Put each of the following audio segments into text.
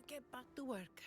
get back to work.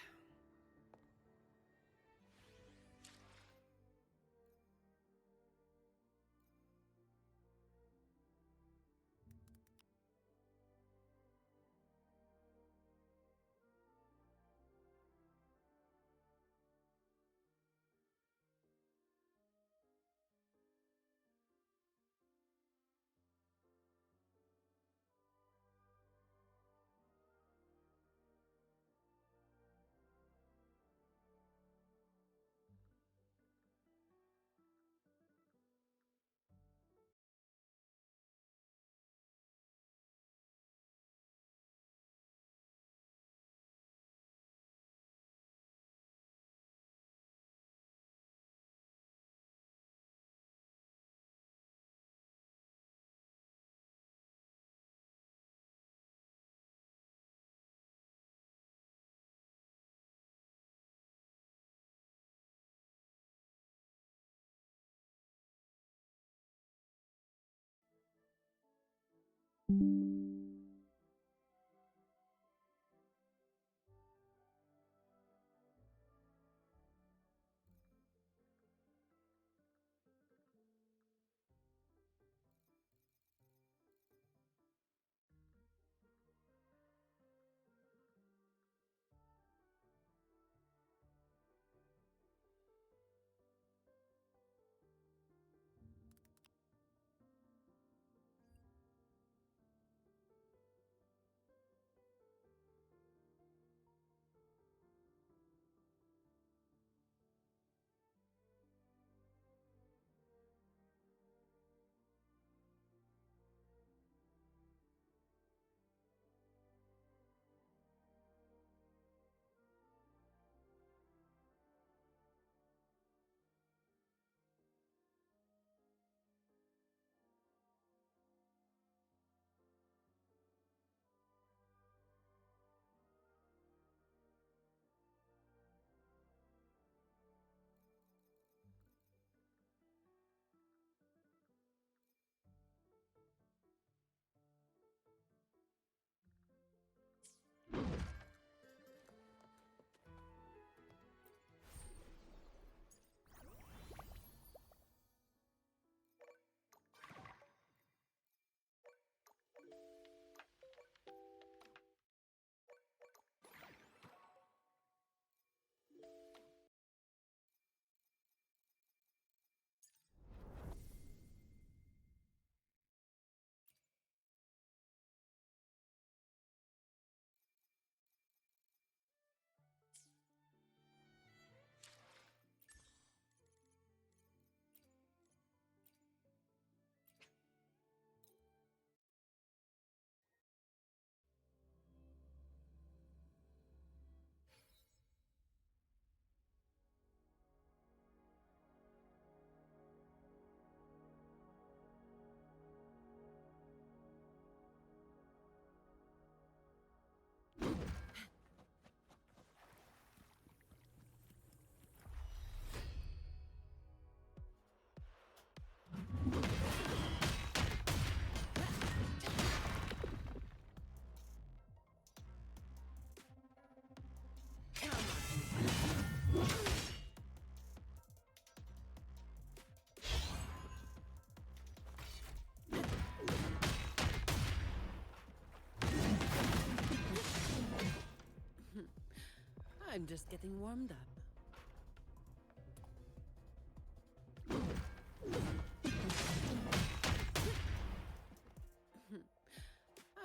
I'm just getting warmed up.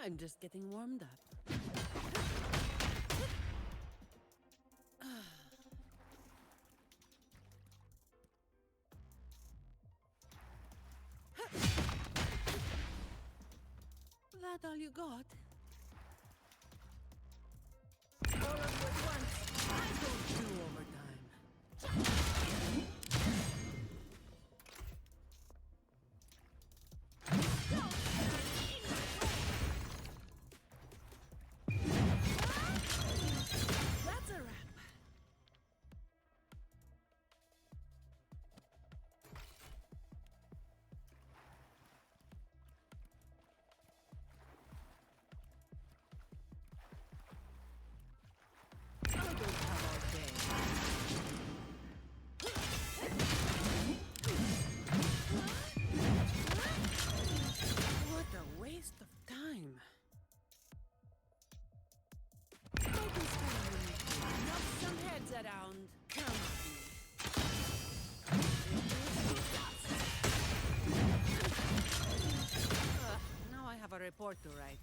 I'm just getting warmed up. That all you got? All of you at once. I don't do overtime. That's a wrap. report to write.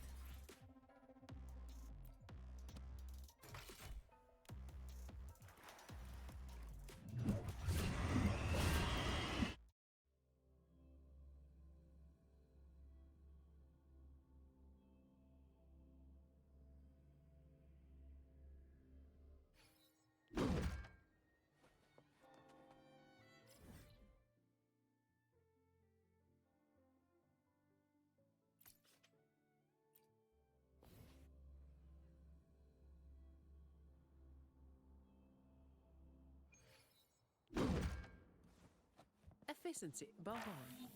Efficiency above all.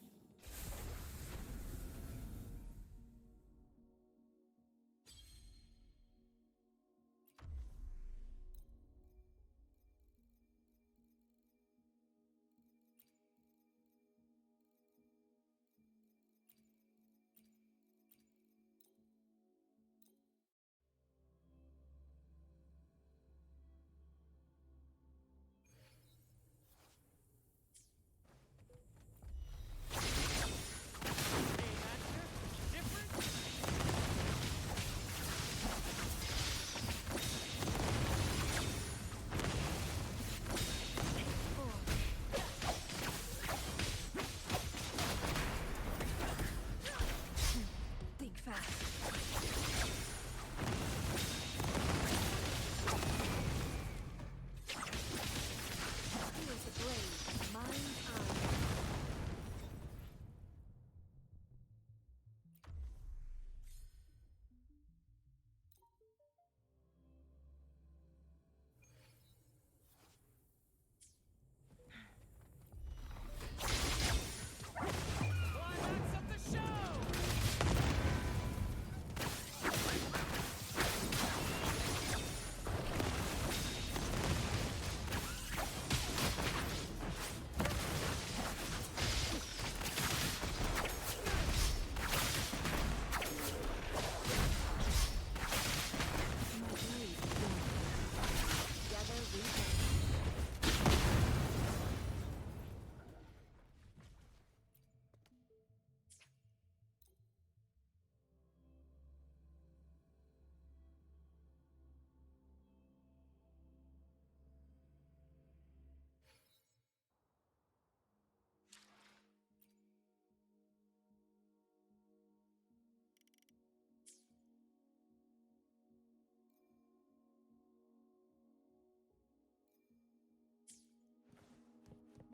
Think fast. Here's a blade. Mind's eye. Climax of the show! My blade. Gather regen.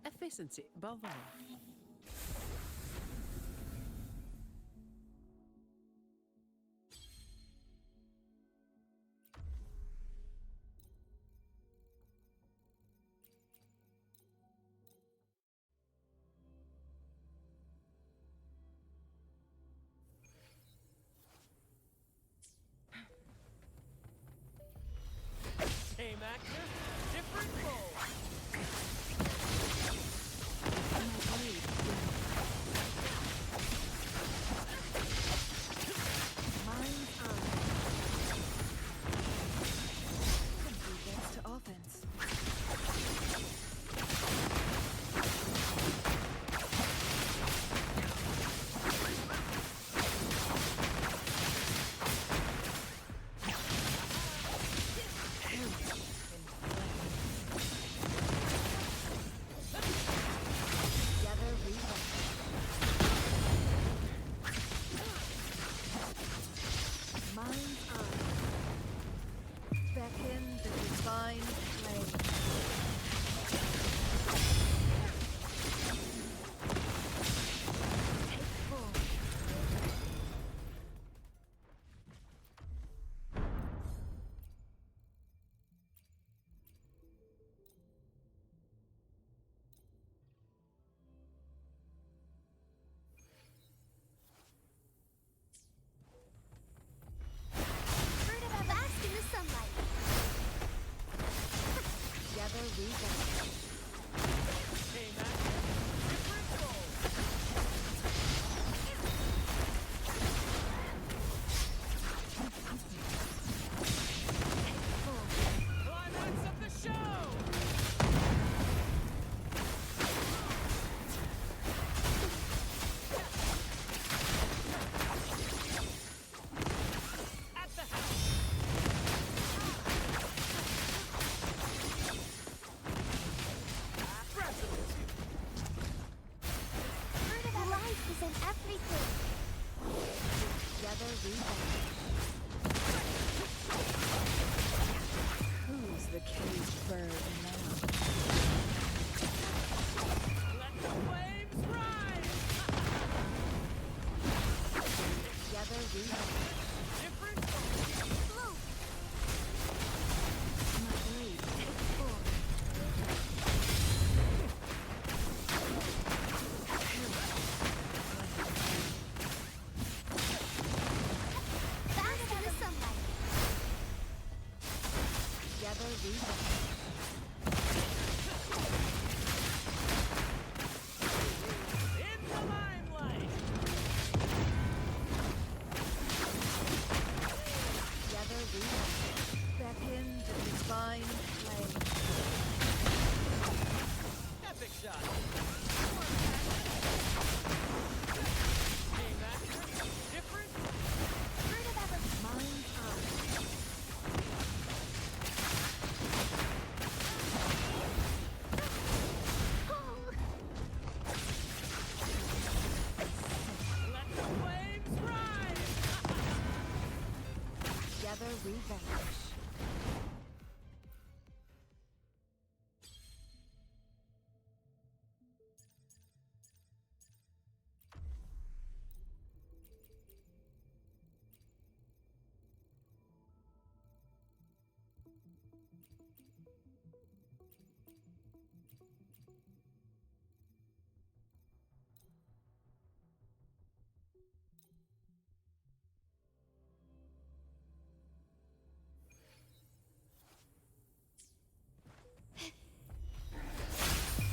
Efficiency above all. Same actor, different role. My blade. Mind's eye. Defense to offense. Perish in flame. revenge. Who's the caged bird now? Let the flames rise! Together revenge. Different? Blow! My blade takes form. Back to the sunlight. Together revenge. In the limelight! Together revenge. Beckon the divine flame. Epic shot! Hey, Master. Different? Fruit of ever. Mind's eye. Oh, Let the flames rise! Together revenge.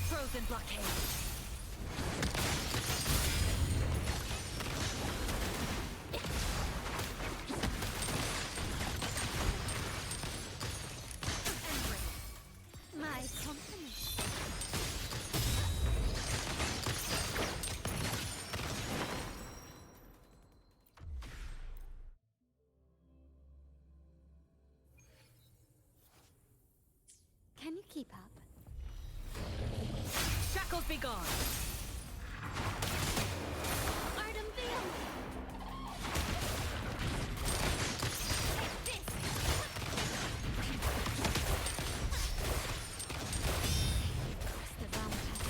Frozen blockade. my company. Can you keep up? Shackles be gone. Artem Veil! Take this! Across the rampart.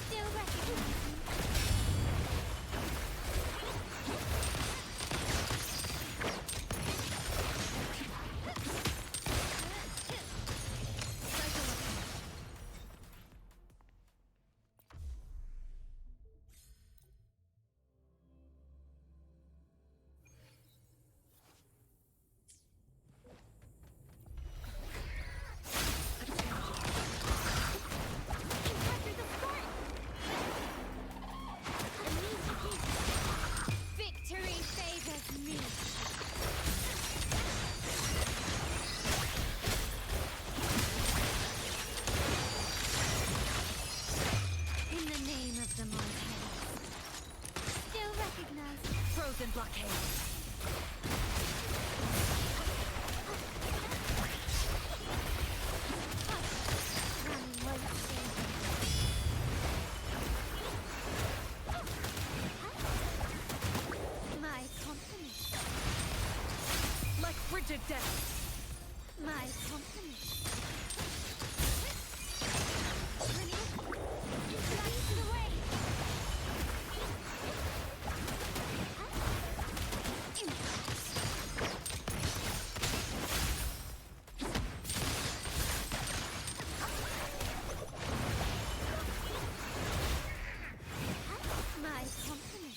Still recognizing. Encounter the spark! Victory favors me! In the name of the Montana. Still recognized. Frozen blockade. Running light saving. My company. Like frigid death. My company. Lights the way. My company.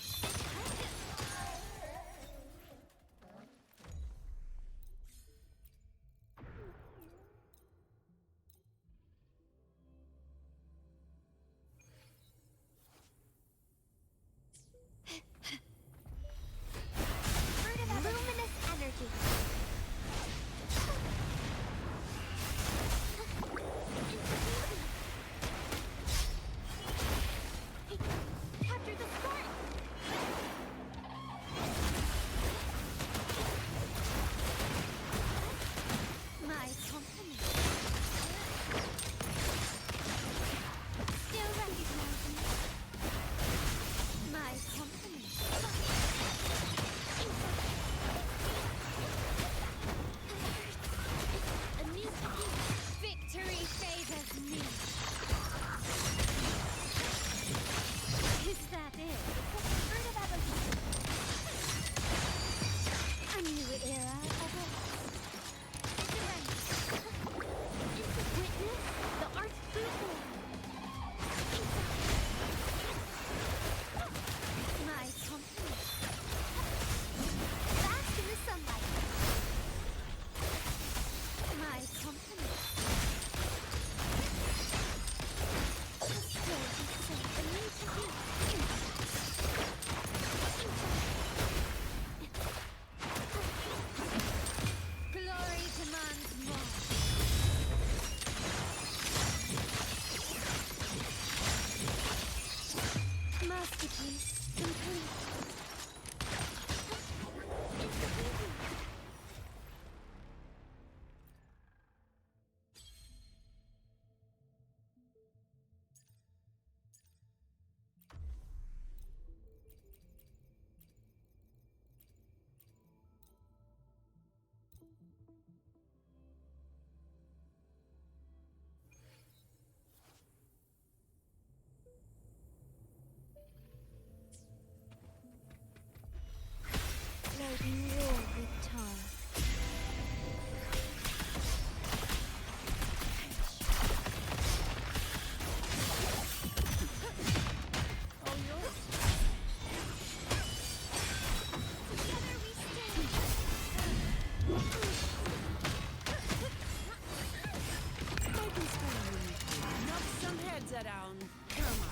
around. Come on.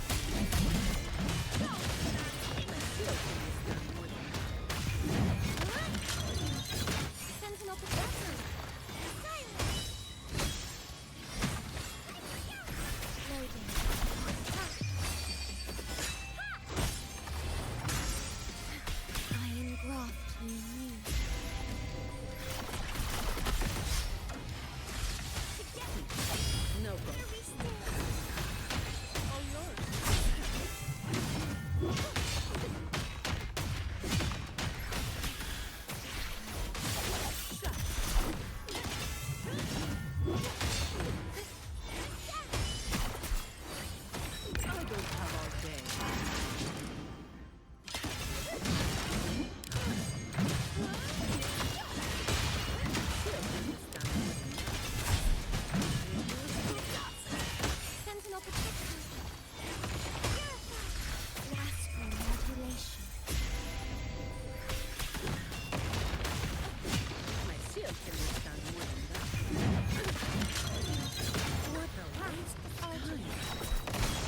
My shield can withstand more than Sentinel protection. Silence. Loading. Iron graft you knew. no go. We stand. All yours. Shut. I don't have all day. Sentinel protection. Purify. Blastful modulation. My shield can withstand more than that. What a waste of time.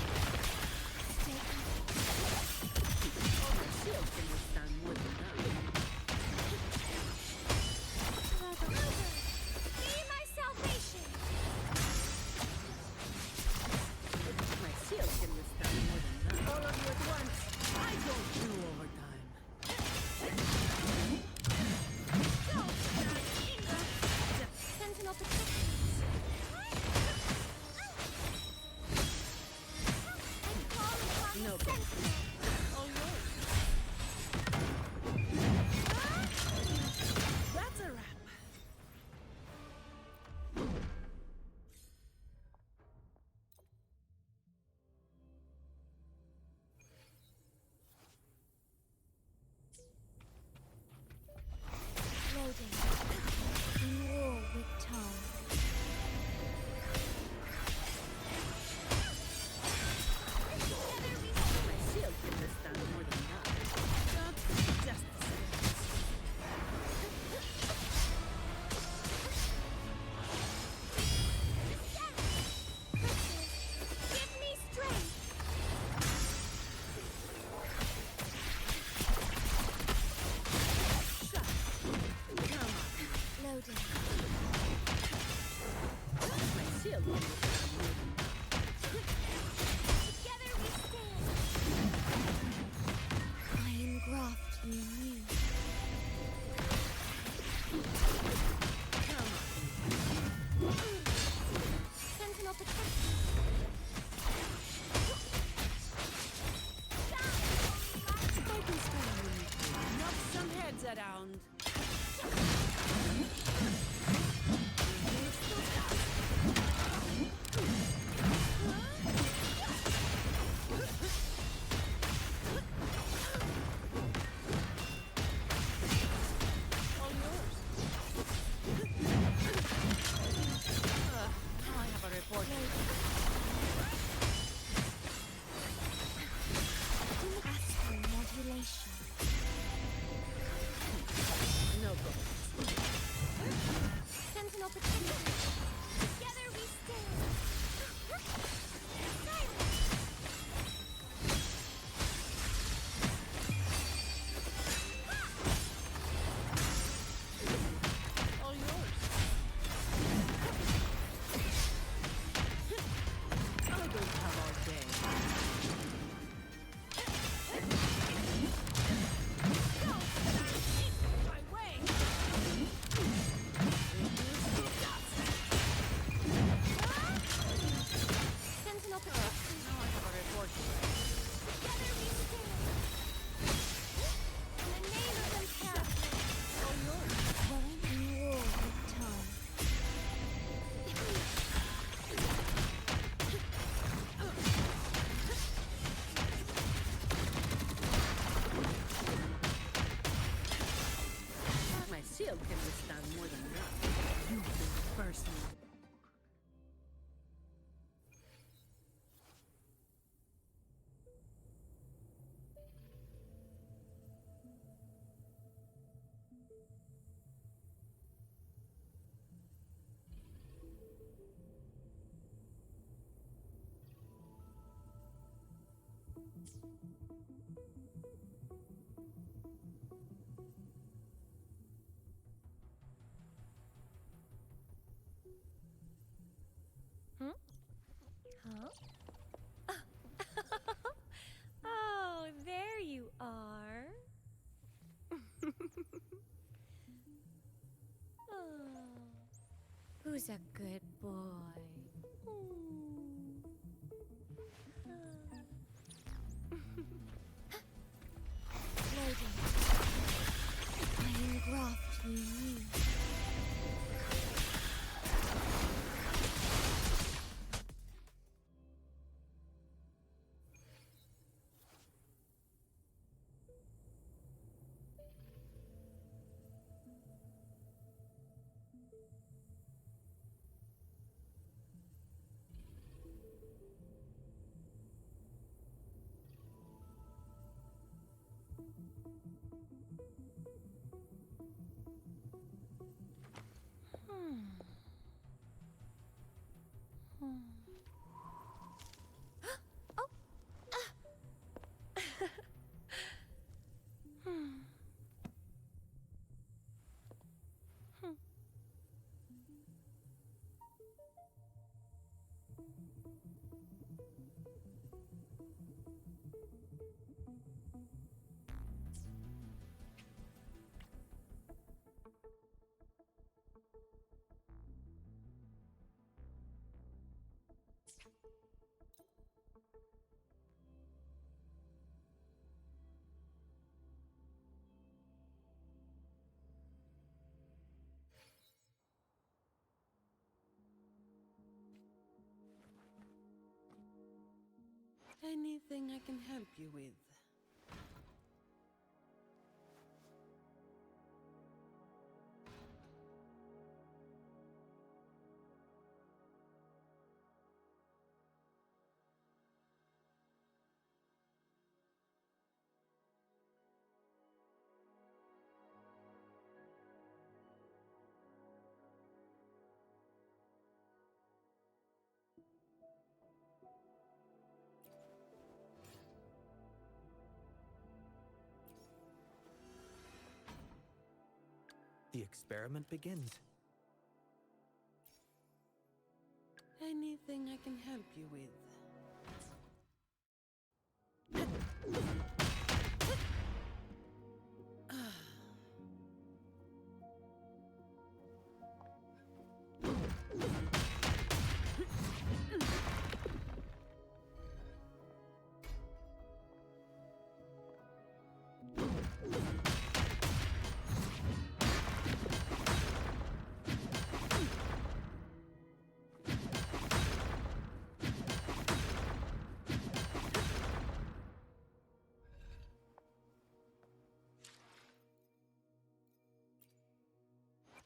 Stay calm. Oh, my shield can withstand more than that. Be my salvation. My shield can withstand more than that. All of you at once. I don't do overtime. Sentinel protection. I call upon No the go. sentinel. All yours. That's a wrap. Loading. In war with time. Together we stand. My shield can withstand more than that. Just the same. Give me strength. Shut. Come on. Loading. My shield can withstand more than that. Together we stand. Iron graft you knew. Come on. Sentinel protection. I can spend a minute. Knock some heads around. All yours. Now I have a report. Astral modulation. Hmm? Huh? Oh, there you are. Oh, who's a good boy? Hmm. Waiting. I engraft you. Hmm. Hmm. Oh. Hmm. Hmm. Anything I can help you with? The experiment begins. Anything I can help you with?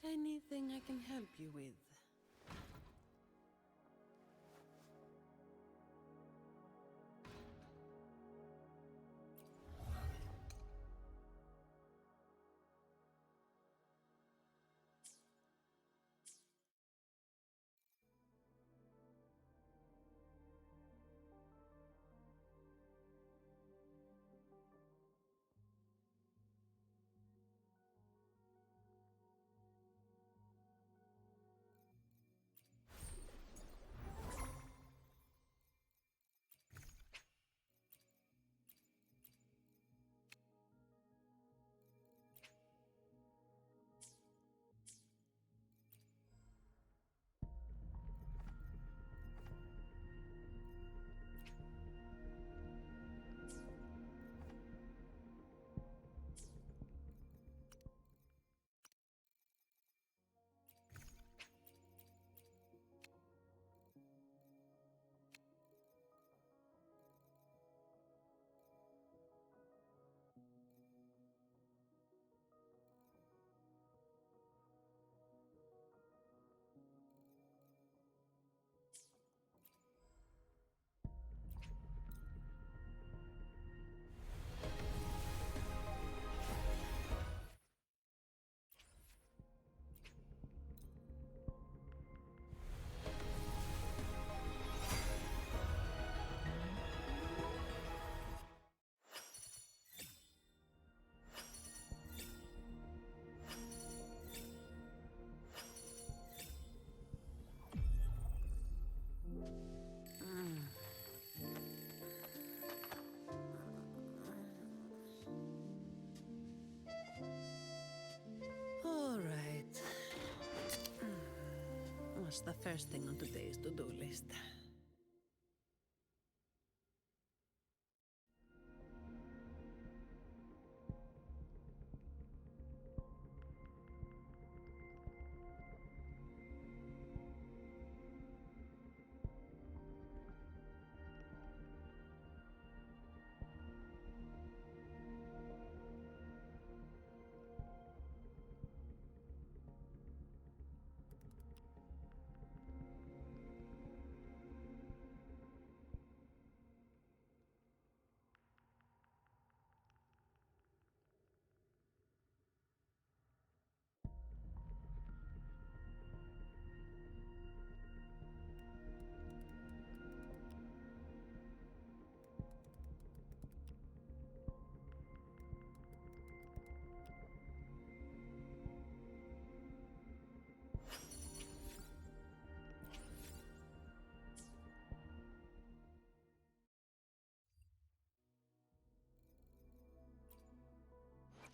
Anything I can help you with? was the first thing on today's to-do list.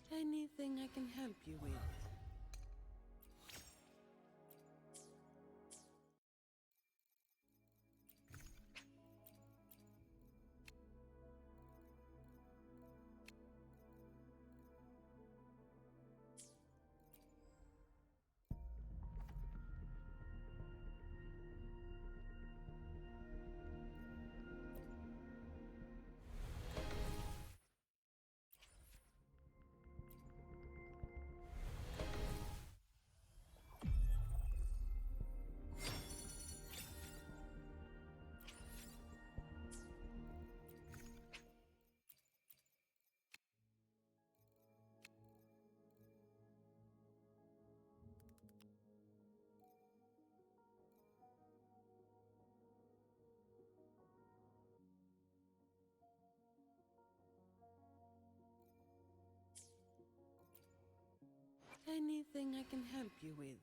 Anything I can help you with? Anything I can help you with?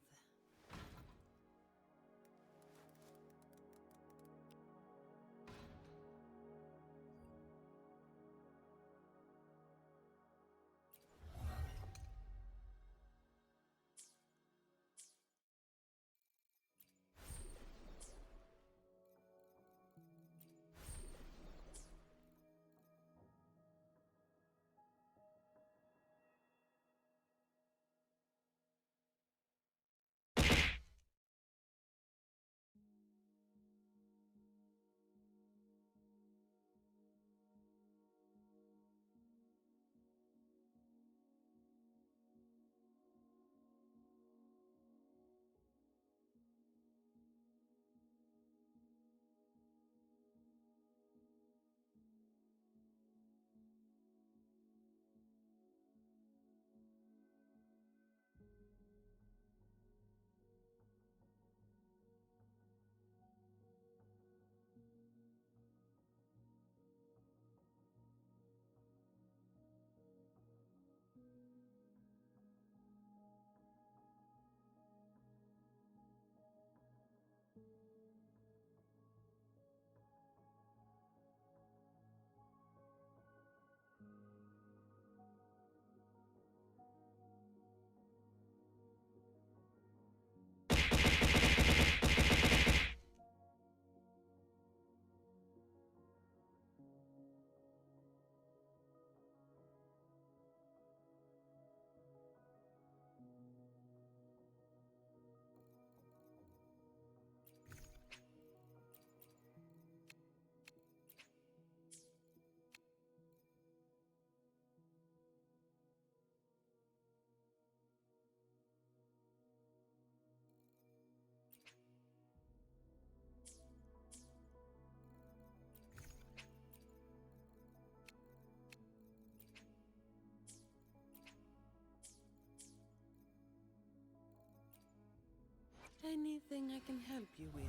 Anything I can help you with?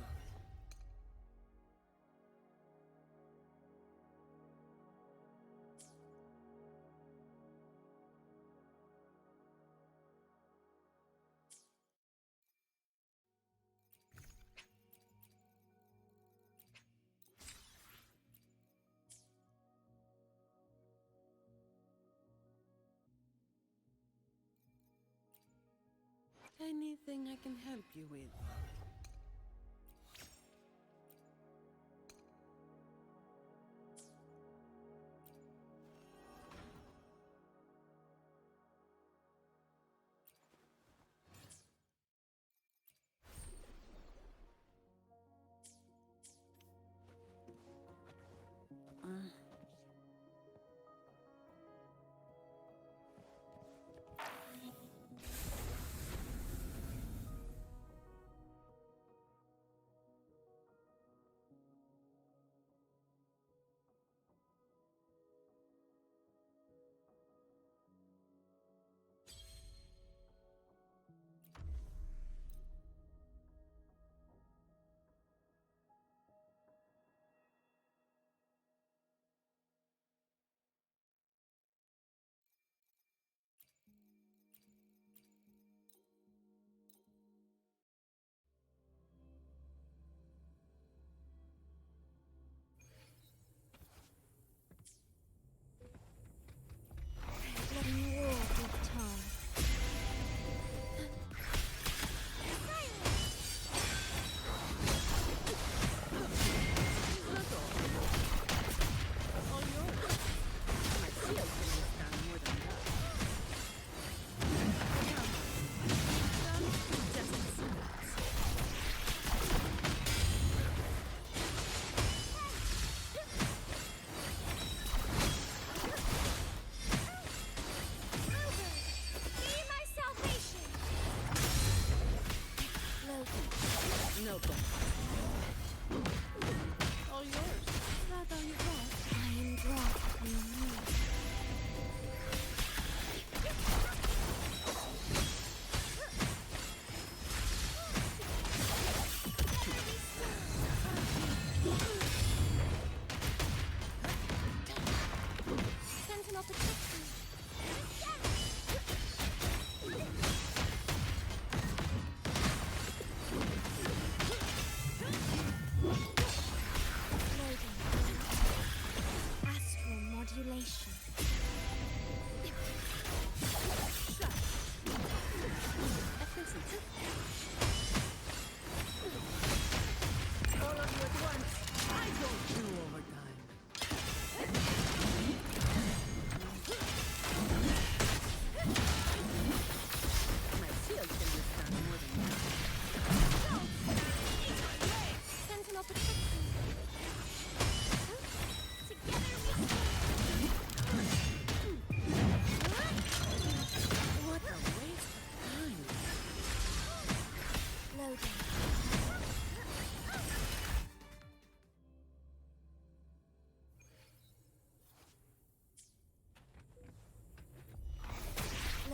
Anything I can help you with?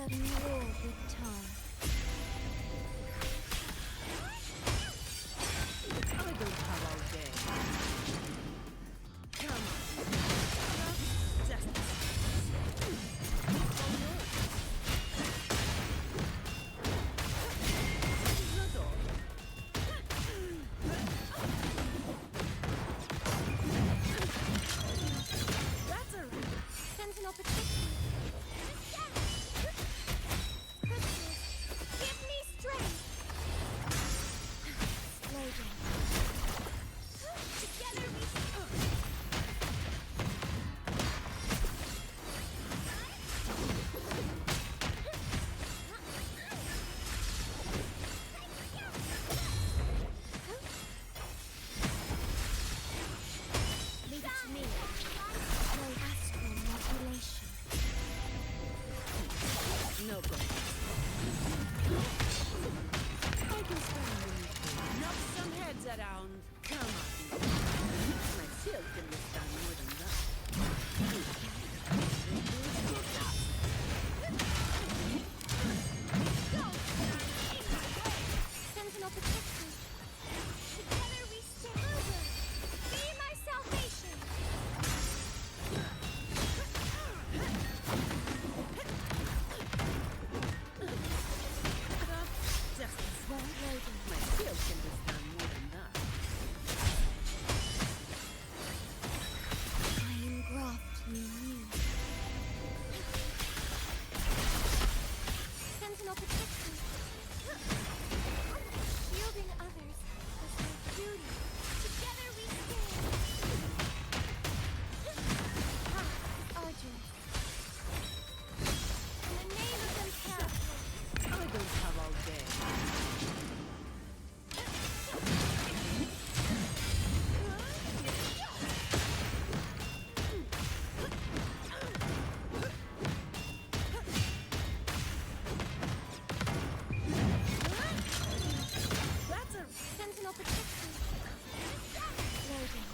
Let me roar with time. I don't have all day. Come on. Justice. All yours. This is not all. That's a Sentinel protect me. Crystals, give me strength. Loading. Together we leave it to me. No astral modulation. no go. I can stand when you can. Knock some heads around. Come on. My shield can withstand more than that. Sentinel protection. Together we stand. Be my salvation. Justice. Loading. My shield can withstand more than that. I engraft you new. Sentinel protection. Shielding others is my duty. Together we stand. Path is arduous. In the name of Imperator. I don't have all day. That's a Sentinel protection. Loading.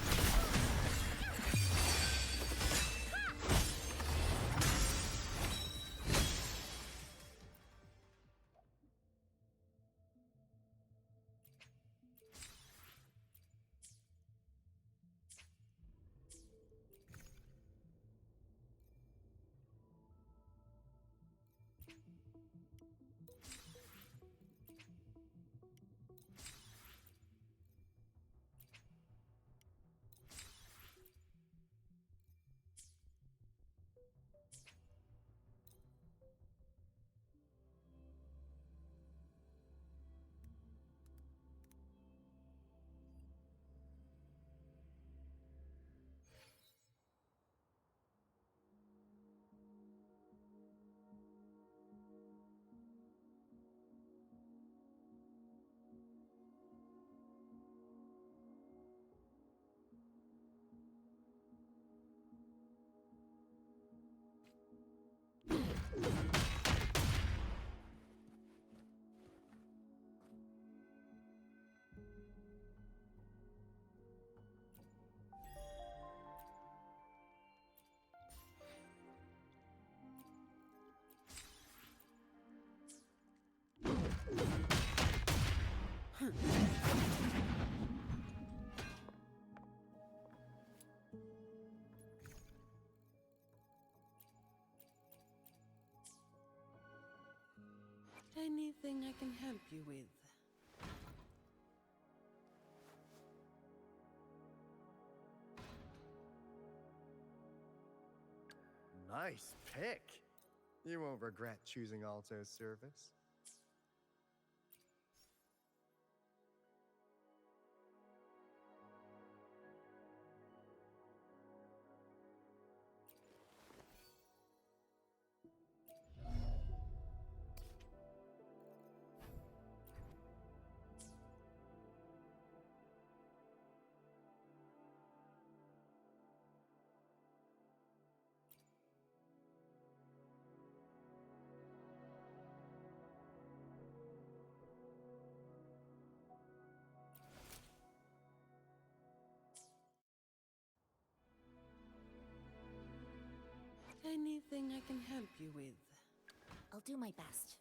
anything I can help you with. Nice pick. You won't regret choosing Alto's service. Anything I can help you with. I'll do my best.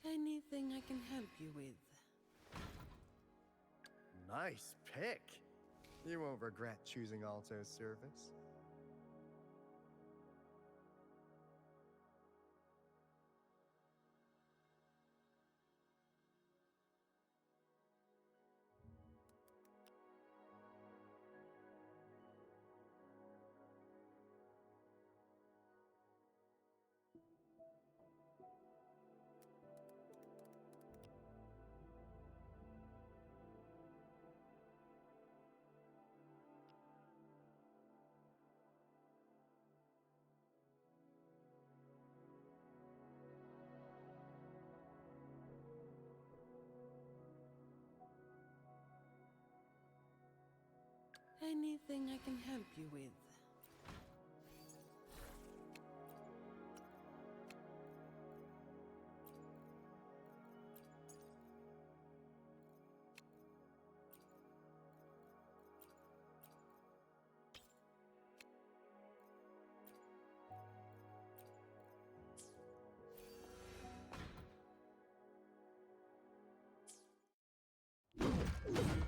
Anything I can help you with? Nice pick. You won't regret choosing Alto's service. Anything I can help you with?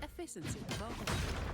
Efficiency above all.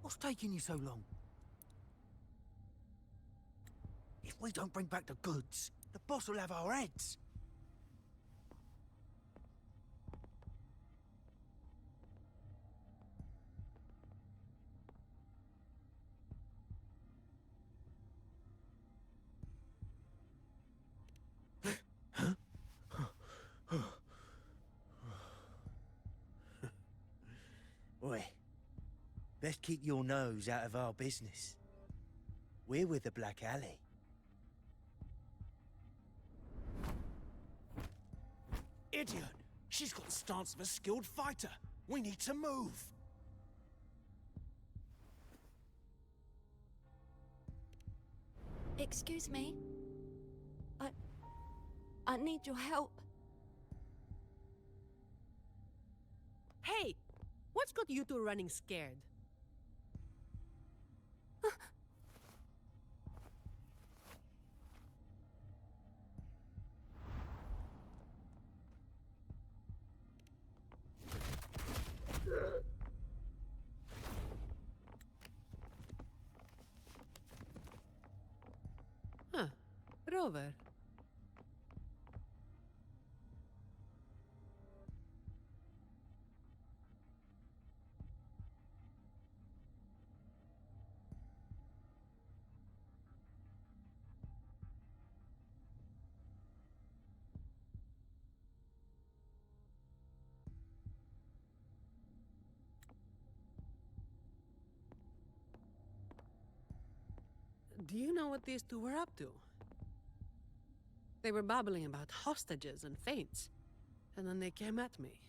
What's taking you so long? If we don't bring back the goods, the boss will have our heads. Oi, best keep your nose out of our business. We're with the Black Alley. Idiot! She's got the stance of a skilled fighter. We need to move. Excuse me. I need your help. Hey! What's got you two running scared? Huh. Rover. Do you know what these two were up to? They were babbling about hostages and faints, and then they came at me.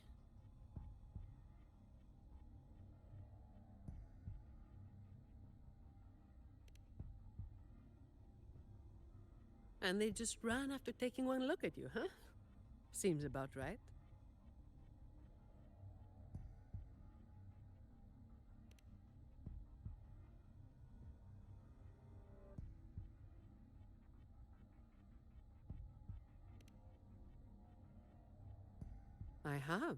And they just ran after taking one look at you, huh? Seems about right. I have.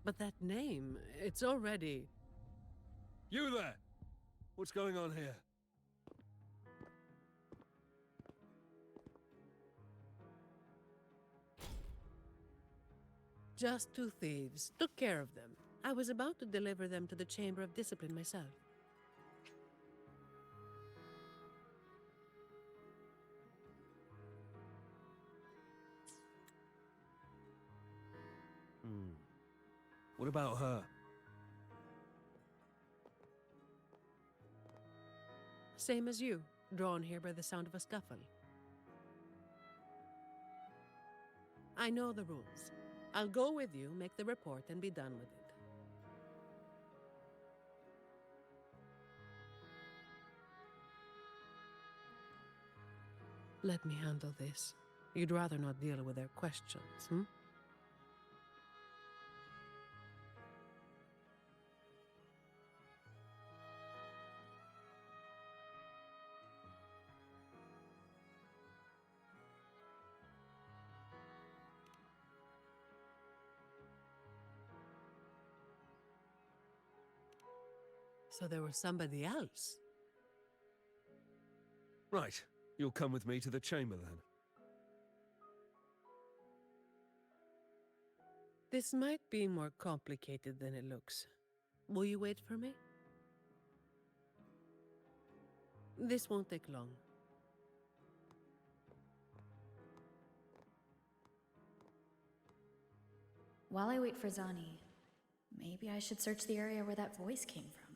But that name, it's already... You there! What's going on here? Just two thieves. Took care of them. I was about to deliver them to the Chamber of Discipline myself. What about her? Same as you, drawn here by the sound of a scuffle. I know the rules. I'll go with you, make the report, and be done with it. Let me handle this. You'd rather not deal with their questions, hmm? So there was somebody else. Right. You'll come with me to the chamber then. This might be more complicated than it looks. Will you wait for me? This won't take long. While I wait for Zani, maybe I should search the area where that voice came from.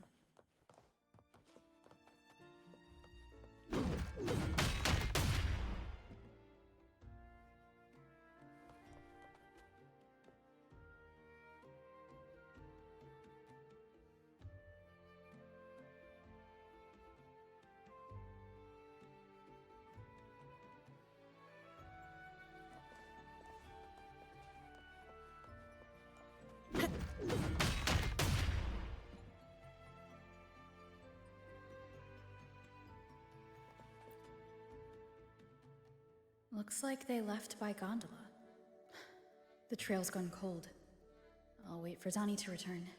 Looks like they left by gondola. The trail's gone cold. I'll wait for Zani to return.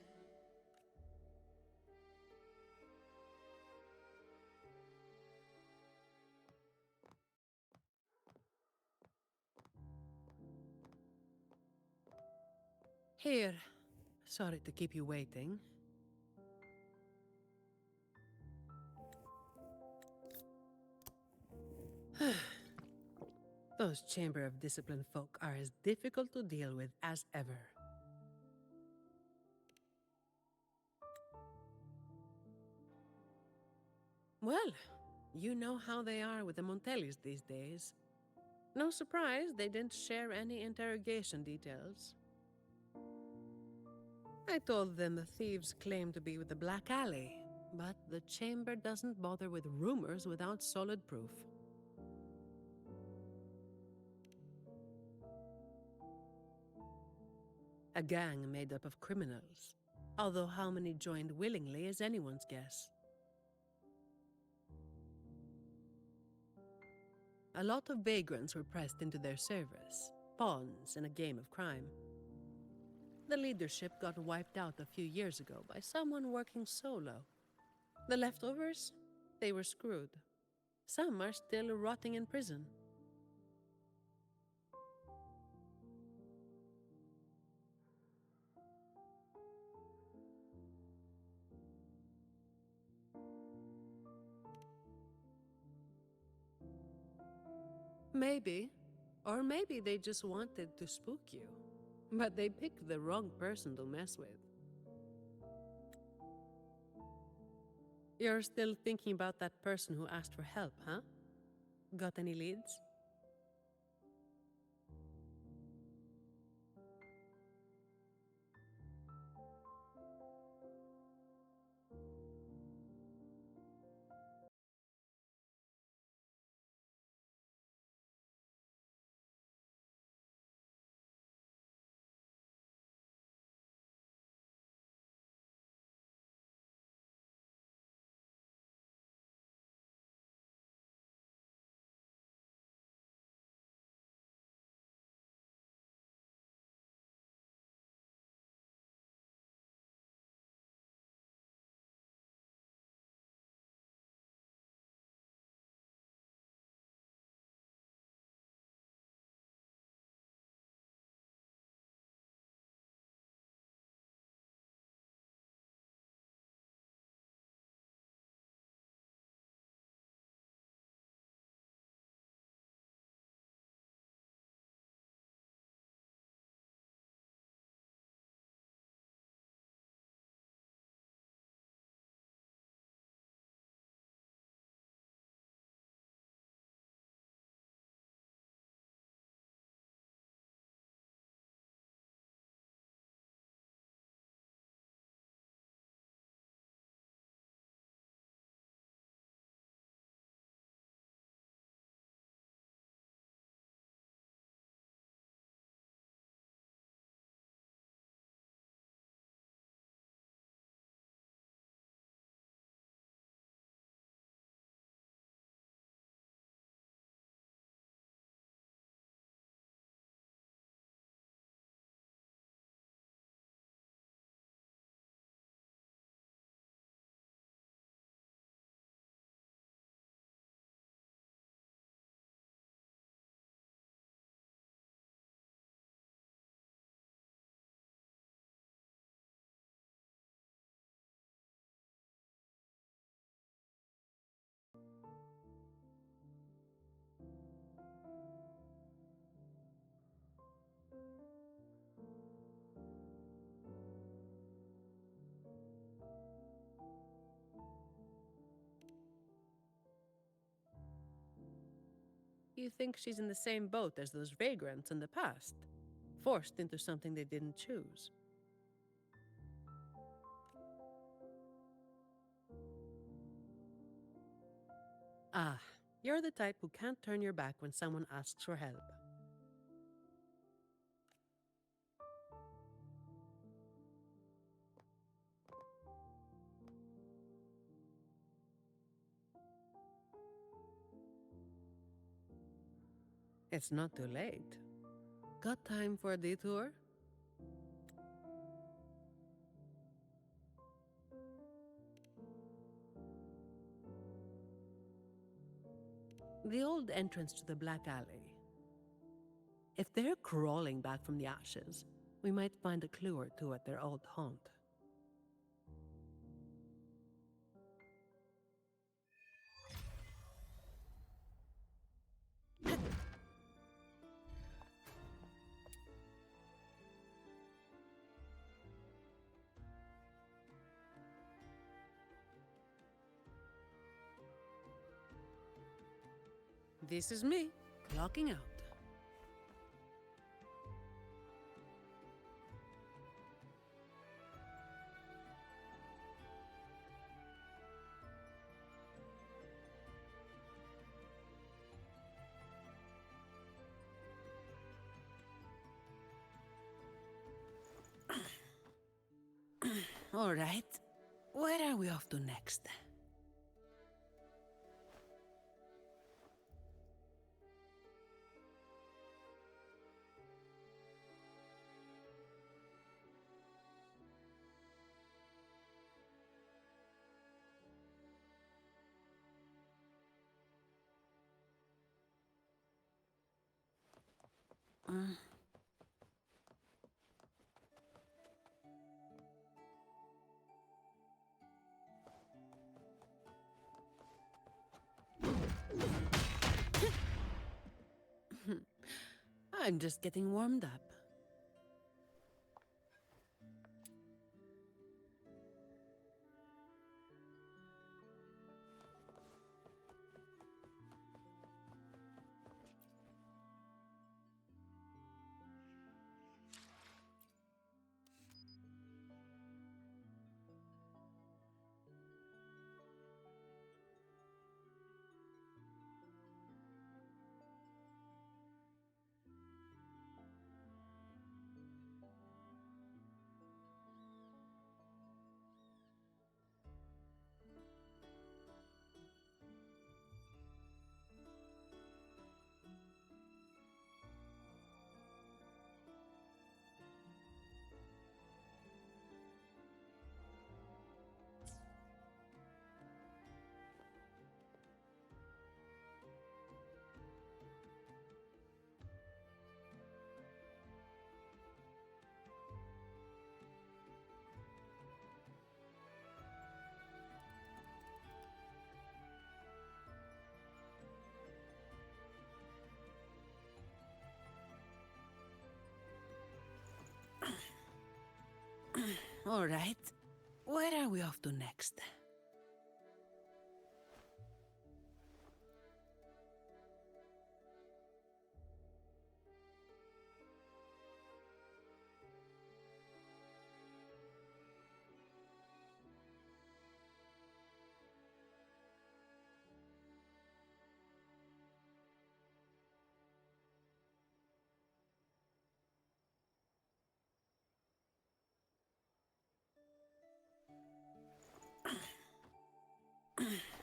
Here. Sorry to keep you waiting. Those Chamber of Discipline folk are as difficult to deal with as ever. Well, you know how they are with the Montellis these days. No surprise they didn't share any interrogation details. I told them the thieves claimed to be with the Black Alley, but the Chamber doesn't bother with rumors without solid proof. A gang made up of criminals, although how many joined willingly is anyone's guess. A lot of vagrants were pressed into their service, pawns in a game of crime. The leadership got wiped out a few years ago by someone working solo. The leftovers? They were screwed. Some are still rotting in prison. Maybe. Or maybe they just wanted to spook you. But they picked the wrong person to mess with. You're still thinking about that person who asked for help, huh? Got any leads? You think she's in the same boat as those vagrants in the past, forced into something they didn't choose. Ah, you're the type who can't turn your back when someone asks for help. It's not too late. Got time for a detour? The old entrance to the Black Alley. If they're crawling back from the ashes, we might find a clue or two at their old haunt. This is me, clocking out. All right, where are we off to next? I'm just getting warmed up. All right. Where are we off to next?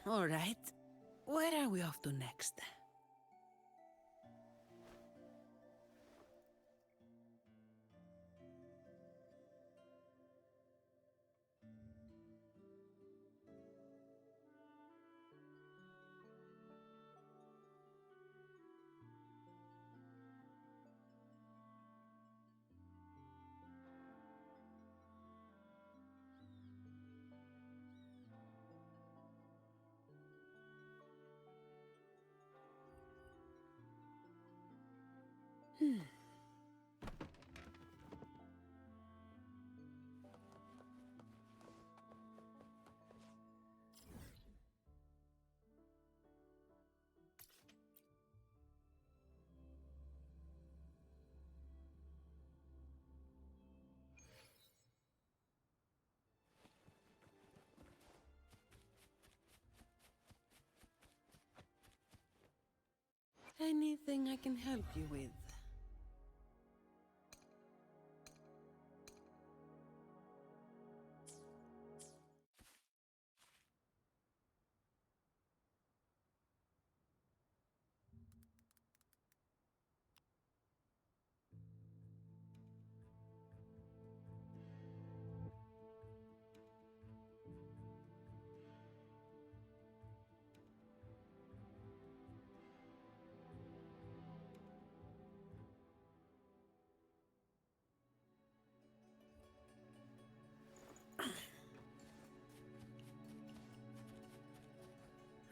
All right. Where are we off to next? Anything I can help you with?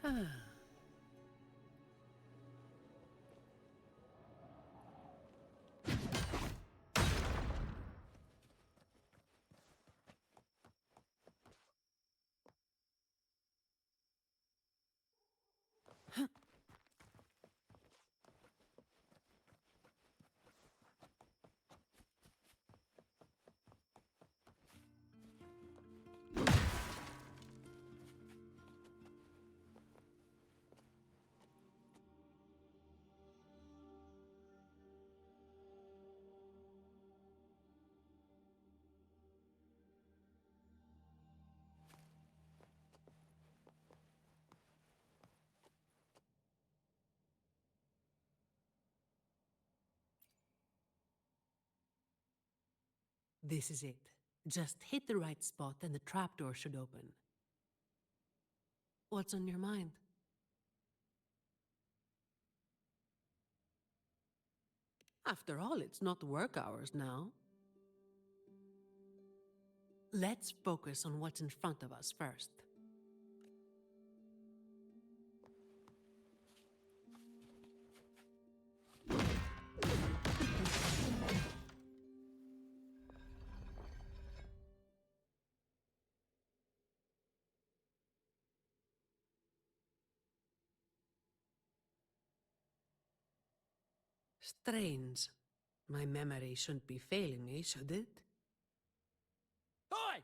Ah. This is it. Just hit the right spot and the trapdoor should open. What's on your mind? After all, it's not work hours now. Let's focus on what's in front of us first. Strange. My memory shouldn't be failing me, should it? Oi!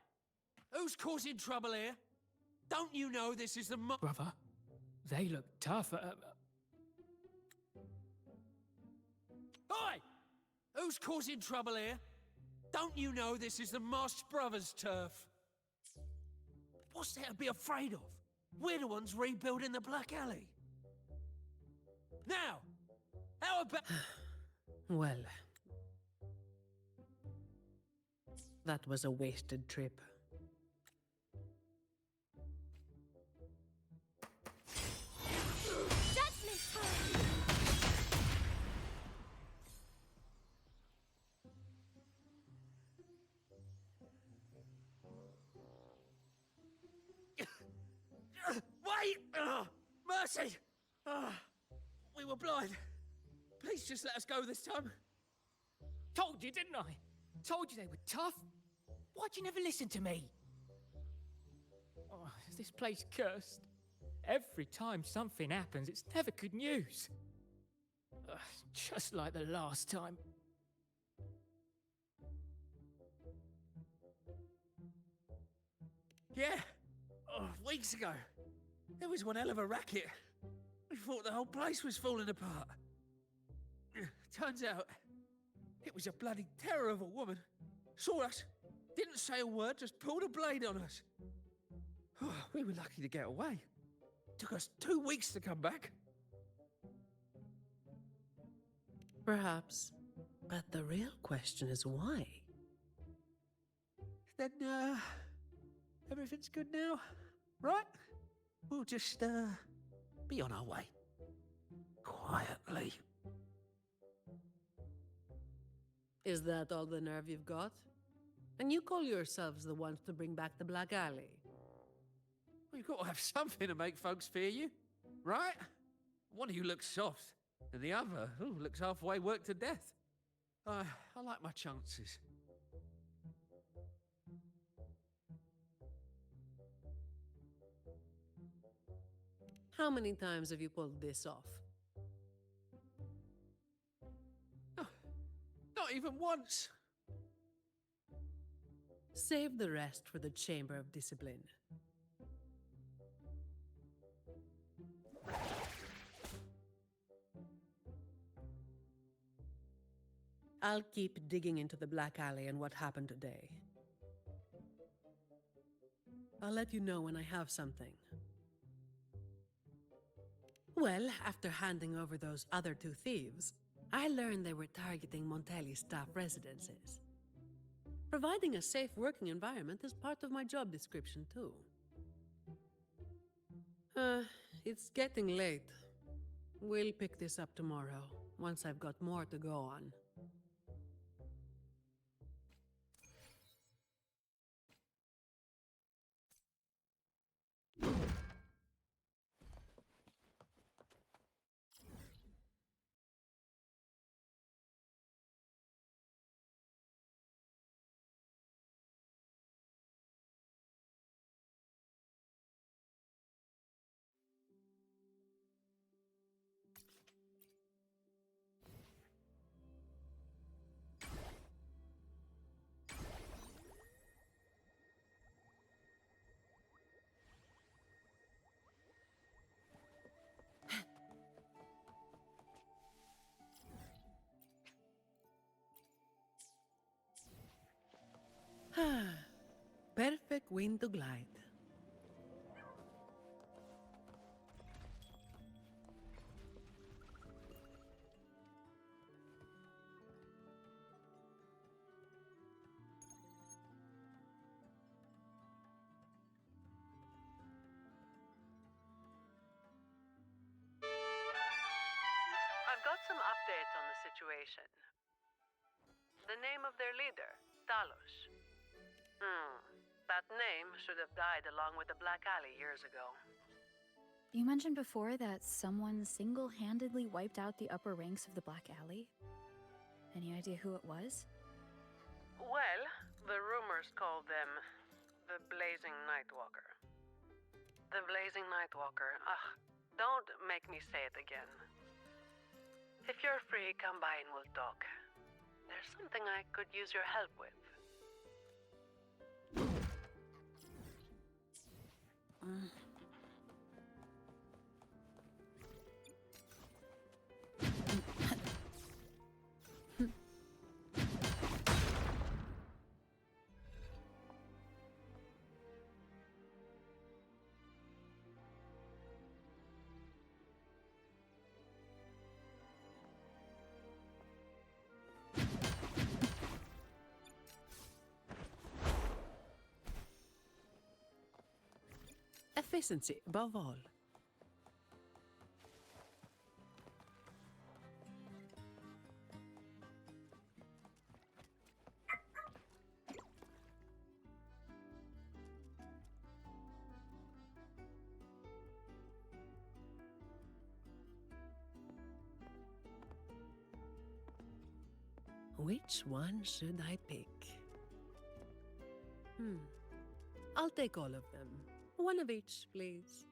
Who's causing trouble here? Don't you know this is the Brother, they look tough. Oi! Who's causing trouble here? Don't you know this is the Marsh Brothers' turf? What's there to be afraid of? We're the ones rebuilding the Black Alley. Now, how about... Well, that was a wasted trip. Judgment time! Wait! Mercy! We were blind. Please just let us go this time. Told you, didn't I? Told you they were tough. Why'd you never listen to me? Oh, is this place cursed? Every time something happens, it's never good news. Just like the last time. Yeah. Oh, weeks ago. There was one hell of a racket. We thought the whole place was falling apart. Turns out, it was a bloody terror of a woman. Saw us, didn't say a word, just pulled a blade on us. We were lucky to get away. Took us 2 weeks to come back. Perhaps. But the real question is why? Then, everything's good now, right? We'll just, be on our way. Quietly. Is that all the nerve you've got? And you call yourselves the ones to bring back the Black Alley? Well, you've got to have something to make folks fear you, right? One of you looks soft, and the other looks halfway worked to death. I like my chances. How many times have you pulled this off? Not even once. Save the rest for the Chamber of Discipline. I'll keep digging into the Black Alley and what happened today. I'll let you know when I have something. Well, after handing over those other 2 thieves, I learned they were targeting Montelli's staff residences. Providing a safe working environment is part of my job description, too. It's getting late. We'll pick this up tomorrow, once I've got more to go on. Perfect wind to glide. I've got some updates on the situation. The name of their leader, Talos. That name should have died along with the Black Alley years ago. You mentioned before that someone single-handedly wiped out the upper ranks of the Black Alley. Any idea who it was? Well, the rumors called them the Blazing Nightwalker. The Blazing Nightwalker. Don't make me say it again. If you're free, come by and we'll talk. There's something I could use your help with. Efficiency, above all. Which one should I pick? I'll take all of them. One of each, please.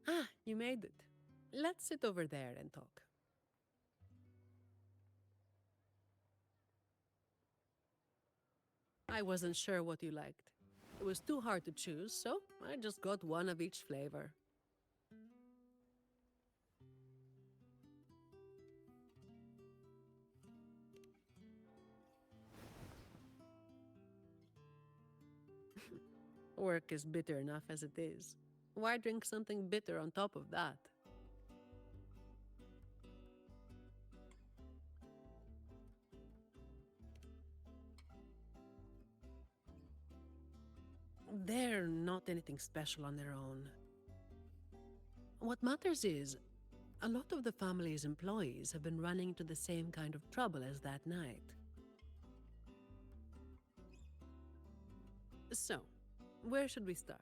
Ah, you made it. Let's sit over there and talk. I wasn't sure what you liked. It was too hard to choose, so I just got one of each flavor. Work is bitter enough as it is. Why drink something bitter on top of that? They're not anything special on their own. What matters is, a lot of the family's employees have been running into the same kind of trouble as that night. So, where should we start?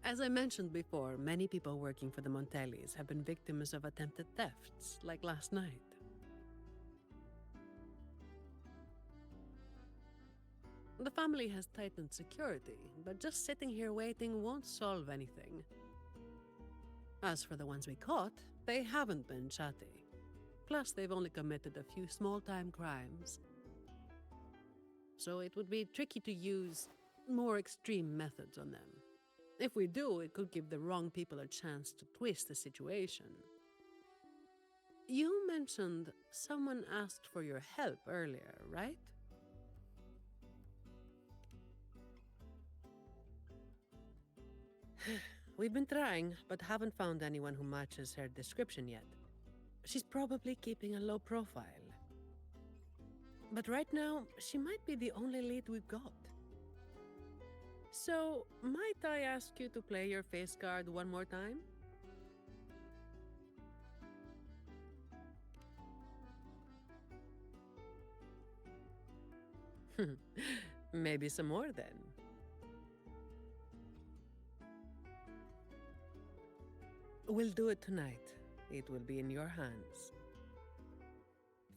As I mentioned before, many people working for the Montellis have been victims of attempted thefts, like last night. The family has tightened security, but just sitting here waiting won't solve anything. As for the ones we caught, they haven't been chatty. Plus, they've only committed a few small-time crimes. So it would be tricky to use more extreme methods on them. If we do, it could give the wrong people a chance to twist the situation. You mentioned someone asked for your help earlier, right? We've been trying, but haven't found anyone who matches her description yet. She's probably keeping a low profile. But right now, she might be the only lead we've got. So, might I ask you to play your face card one more time? Maybe some more then. We'll do it tonight. It will be in your hands.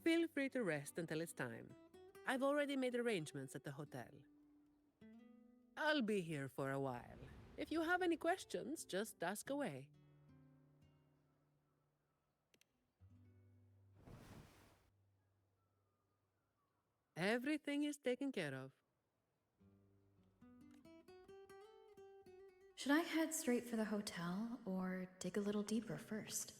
Feel free to rest until it's time. I've already made arrangements at the hotel. I'll be here for a while. If you have any questions, just ask away. Everything is taken care of. Should I head straight for the hotel or dig a little deeper first?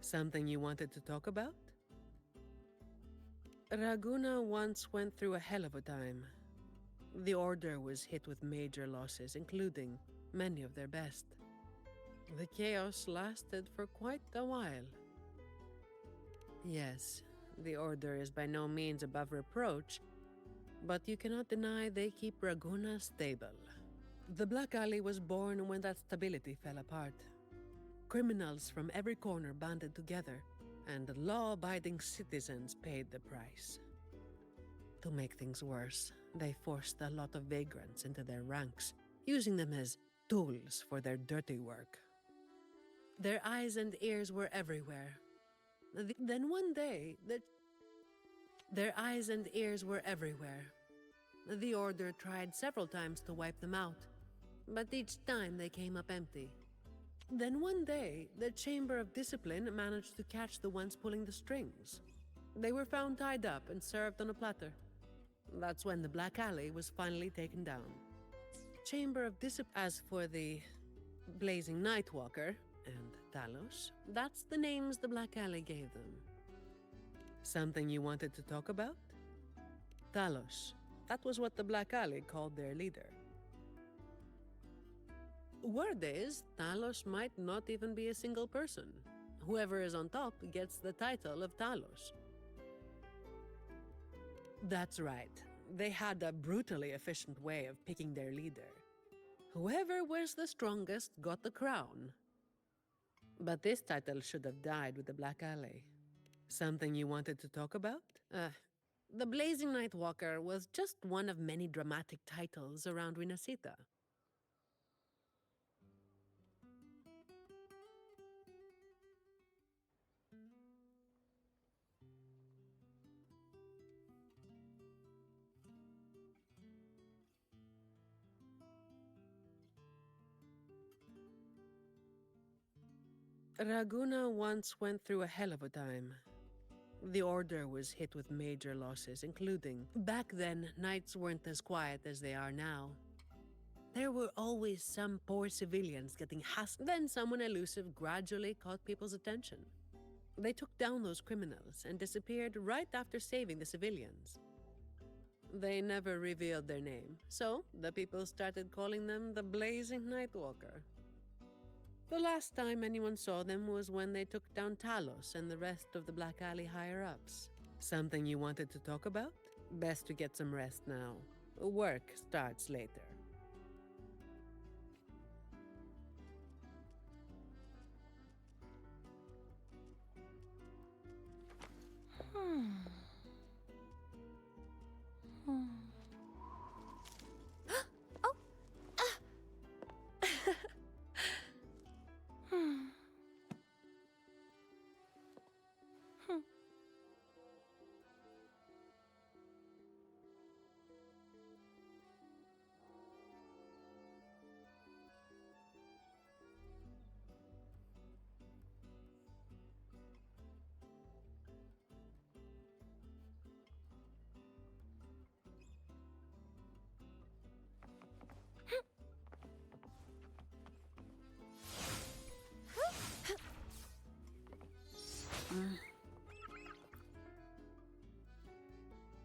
Something you wanted to talk about? Raguna once went through a hell of a time. The Order was hit with major losses, including many of their best. The chaos lasted for quite a while. Yes, the Order is by no means above reproach, but you cannot deny they keep Raguna stable. The Black Alley was born when that stability fell apart. Criminals from every corner banded together, and law-abiding citizens paid the price. To make things worse, they forced a lot of vagrants into their ranks, using them as tools for their dirty work. Their eyes and ears were everywhere. Then one day, their eyes and ears were everywhere. The Order tried several times to wipe them out, but each time they came up empty. Then one day, the Chamber of Discipline managed to catch the ones pulling the strings. They were found tied up and served on a platter. That's when the Black Alley was finally taken down. Chamber of Discipline. As for the Blazing Nightwalker and Talos, that's the names the Black Alley gave them. Something you wanted to talk about? Talos. That was what the Black Alley called their leader. Word is, Talos might not even be a single person. Whoever is on top gets the title of Talos. That's right. They had a brutally efficient way of picking their leader. Whoever was the strongest got the crown. But this title should have died with the Black Alley. Something you wanted to talk about? The Blazing Nightwalker was just one of many dramatic titles around Winasita. Raguna once went through a hell of a time. The Order was hit with major losses, including, back then, nights weren't as quiet as they are now. There were always some poor civilians getting hassled. Then someone elusive gradually caught people's attention. They took down those criminals and disappeared right after saving the civilians. They never revealed their name, so the people started calling them the Blazing Nightwalker. The last time anyone saw them was when they took down Talos and the rest of the Black Alley higher-ups. Something you wanted to talk about? Best to get some rest now. Work starts later.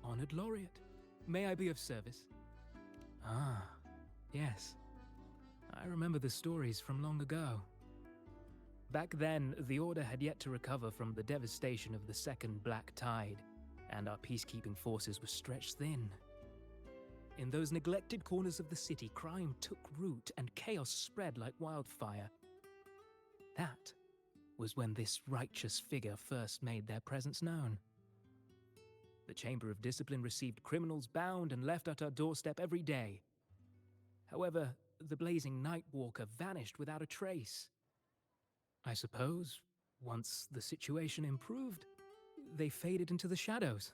Honored Laureate, may I be of service? Ah, yes. I remember the stories from long ago. Back then, the Order had yet to recover from the devastation of the Second Black Tide, and our peacekeeping forces were stretched thin. In those neglected corners of the city, crime took root and chaos spread like wildfire. That was when this righteous figure first made their presence known. The Chamber of Discipline received criminals bound and left at our doorstep every day. However, the Blazing Nightwalker vanished without a trace. I suppose, once the situation improved, they faded into the shadows.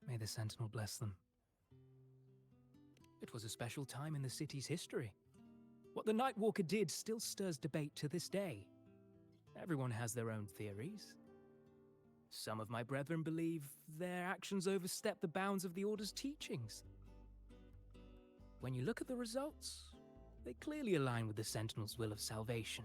May the Sentinel bless them. It was a special time in the city's history. What the Nightwalker did still stirs debate to this day. Everyone has their own theories. Some of my brethren believe their actions overstep the bounds of the Order's teachings. When you look at the results, they clearly align with the Sentinel's will of salvation.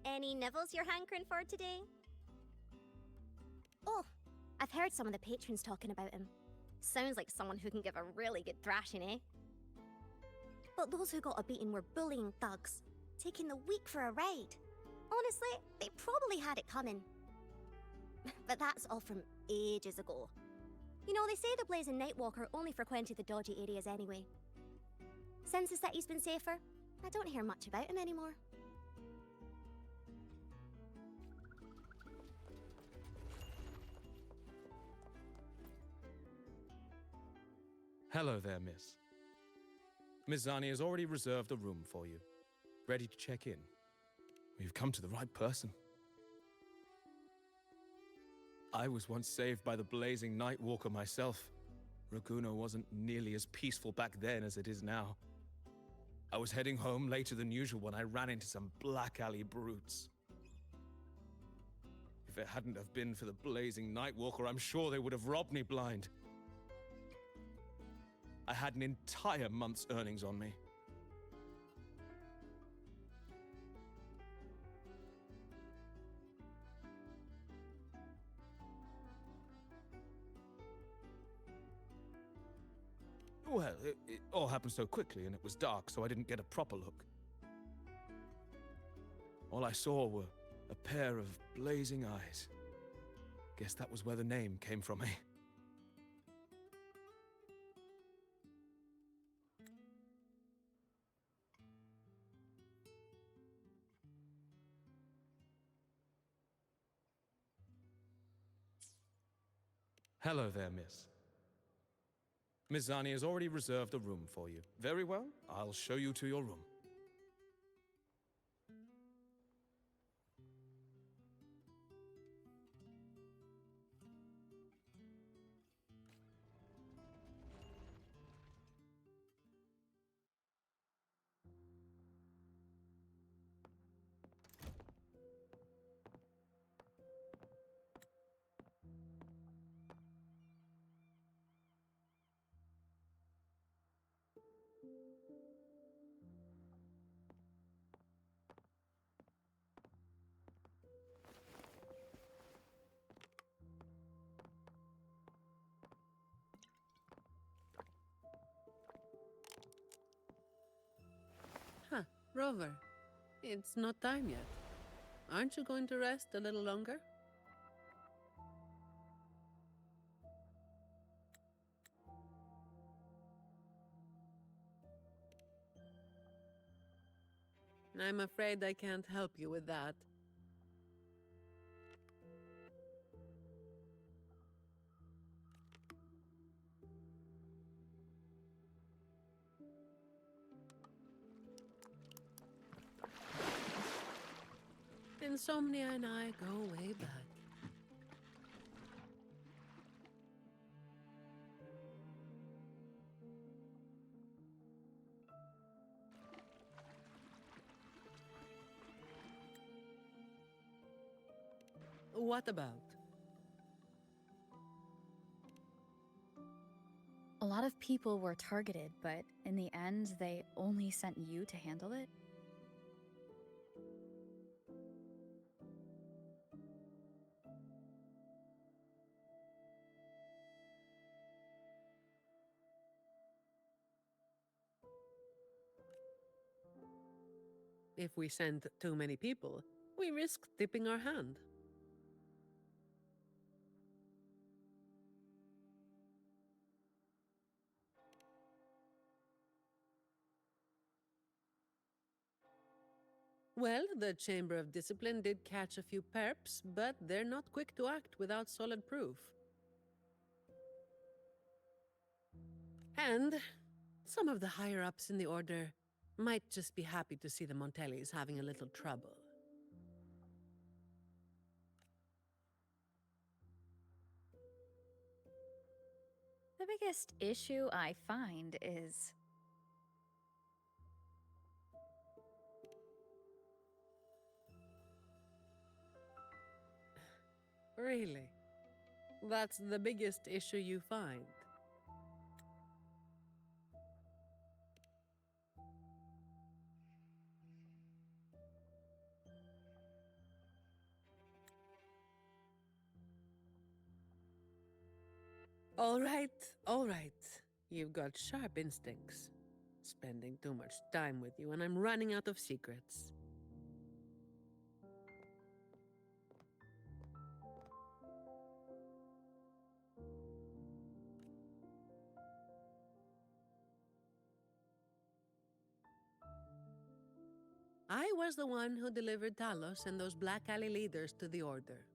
Any nibbles you're hankering for today? Oh, I've heard some of the patrons talking about him. Sounds like someone who can give a really good thrashing, eh? But those who got a beating were bullying thugs, taking the weak for a ride. Honestly, they probably had it coming. But that's all from ages ago. You know, they say the Blazing Nightwalker only frequented the dodgy areas anyway. Since the city's been safer, I don't hear much about him anymore. Hello there, miss. Miss Zani has already reserved a room for you. Ready to check in. We've come to the right person. I was once saved by the Blazing Nightwalker myself. Raguna wasn't nearly as peaceful back then as it is now. I was heading home later than usual when I ran into some Black Alley brutes. If it hadn't have been for the Blazing Nightwalker, I'm sure they would have robbed me blind. I had an entire month's earnings on me. Well, it all happened so quickly and it was dark, so I didn't get a proper look. All I saw were a pair of blazing eyes. Guess that was where the name came from, eh? Hello there, miss. Miss Zani has already reserved a room for you. Very well, I'll show you to your room. Huh, Rover. It's not time yet. Aren't you going to rest a little longer? I'm afraid I can't help you with that. Insomnia and I go way back. What about? A lot of people were targeted, but in the end, they only sent you to handle it? If we send too many people, we risk tipping our hand. Well, the Chamber of Discipline did catch a few perps, but they're not quick to act without solid proof. And some of the higher-ups in the Order might just be happy to see the Montellis having a little trouble. The biggest issue I find is Really? That's the biggest issue you find? All right, all right. You've got sharp instincts. Spending too much time with you, and I'm running out of secrets. I was the one who delivered Talos and those Black Alley leaders to the Order.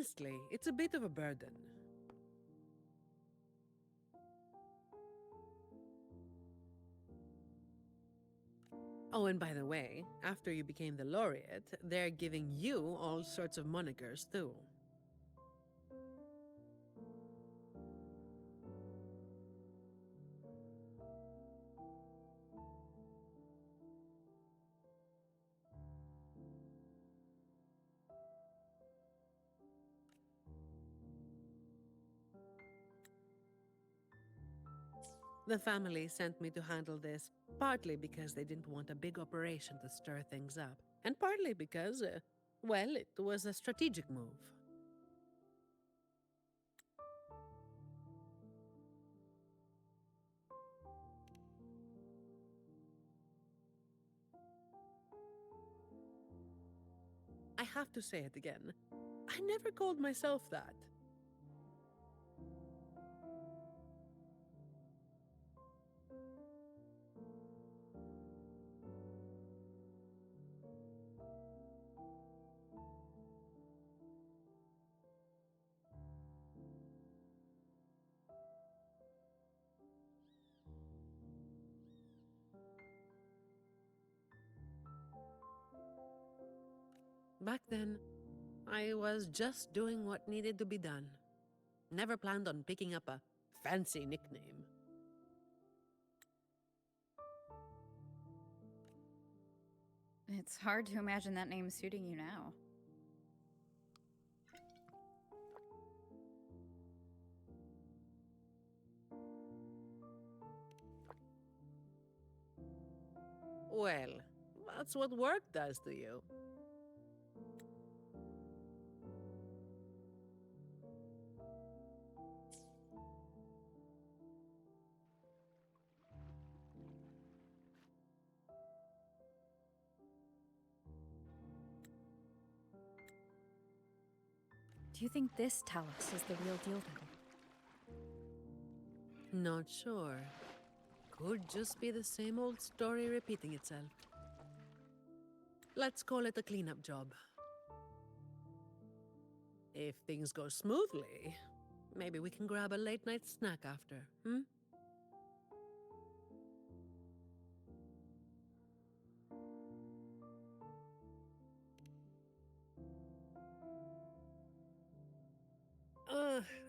Honestly, it's a bit of a burden. Oh, and by the way, after you became the laureate, they're giving you all sorts of monikers too. The family sent me to handle this, partly because they didn't want a big operation to stir things up, and partly because, well, it was a strategic move. I have to say it again. I never called myself that. Back then, I was just doing what needed to be done. Never planned on picking up a fancy nickname. It's hard to imagine that name suiting you now. Well, that's what work does to you. Do you think this Talos is the real deal then? Not sure. Could just be the same old story repeating itself. Let's call it a cleanup job. If things go smoothly, maybe we can grab a late-night snack after, hmm?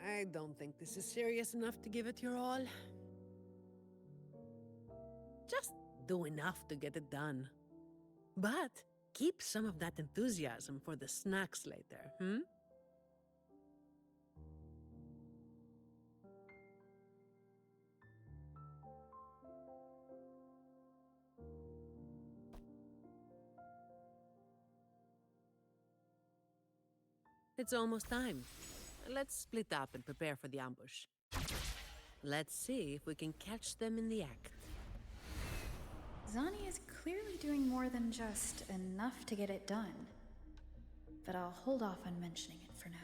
I don't think this is serious enough to give it your all. Just do enough to get it done. But keep some of that enthusiasm for the snacks later, hmm? It's almost time. Let's split up and prepare for the ambush. Let's see if we can catch them in the act. Zani is clearly doing more than just enough to get it done. But I'll hold off on mentioning it for now.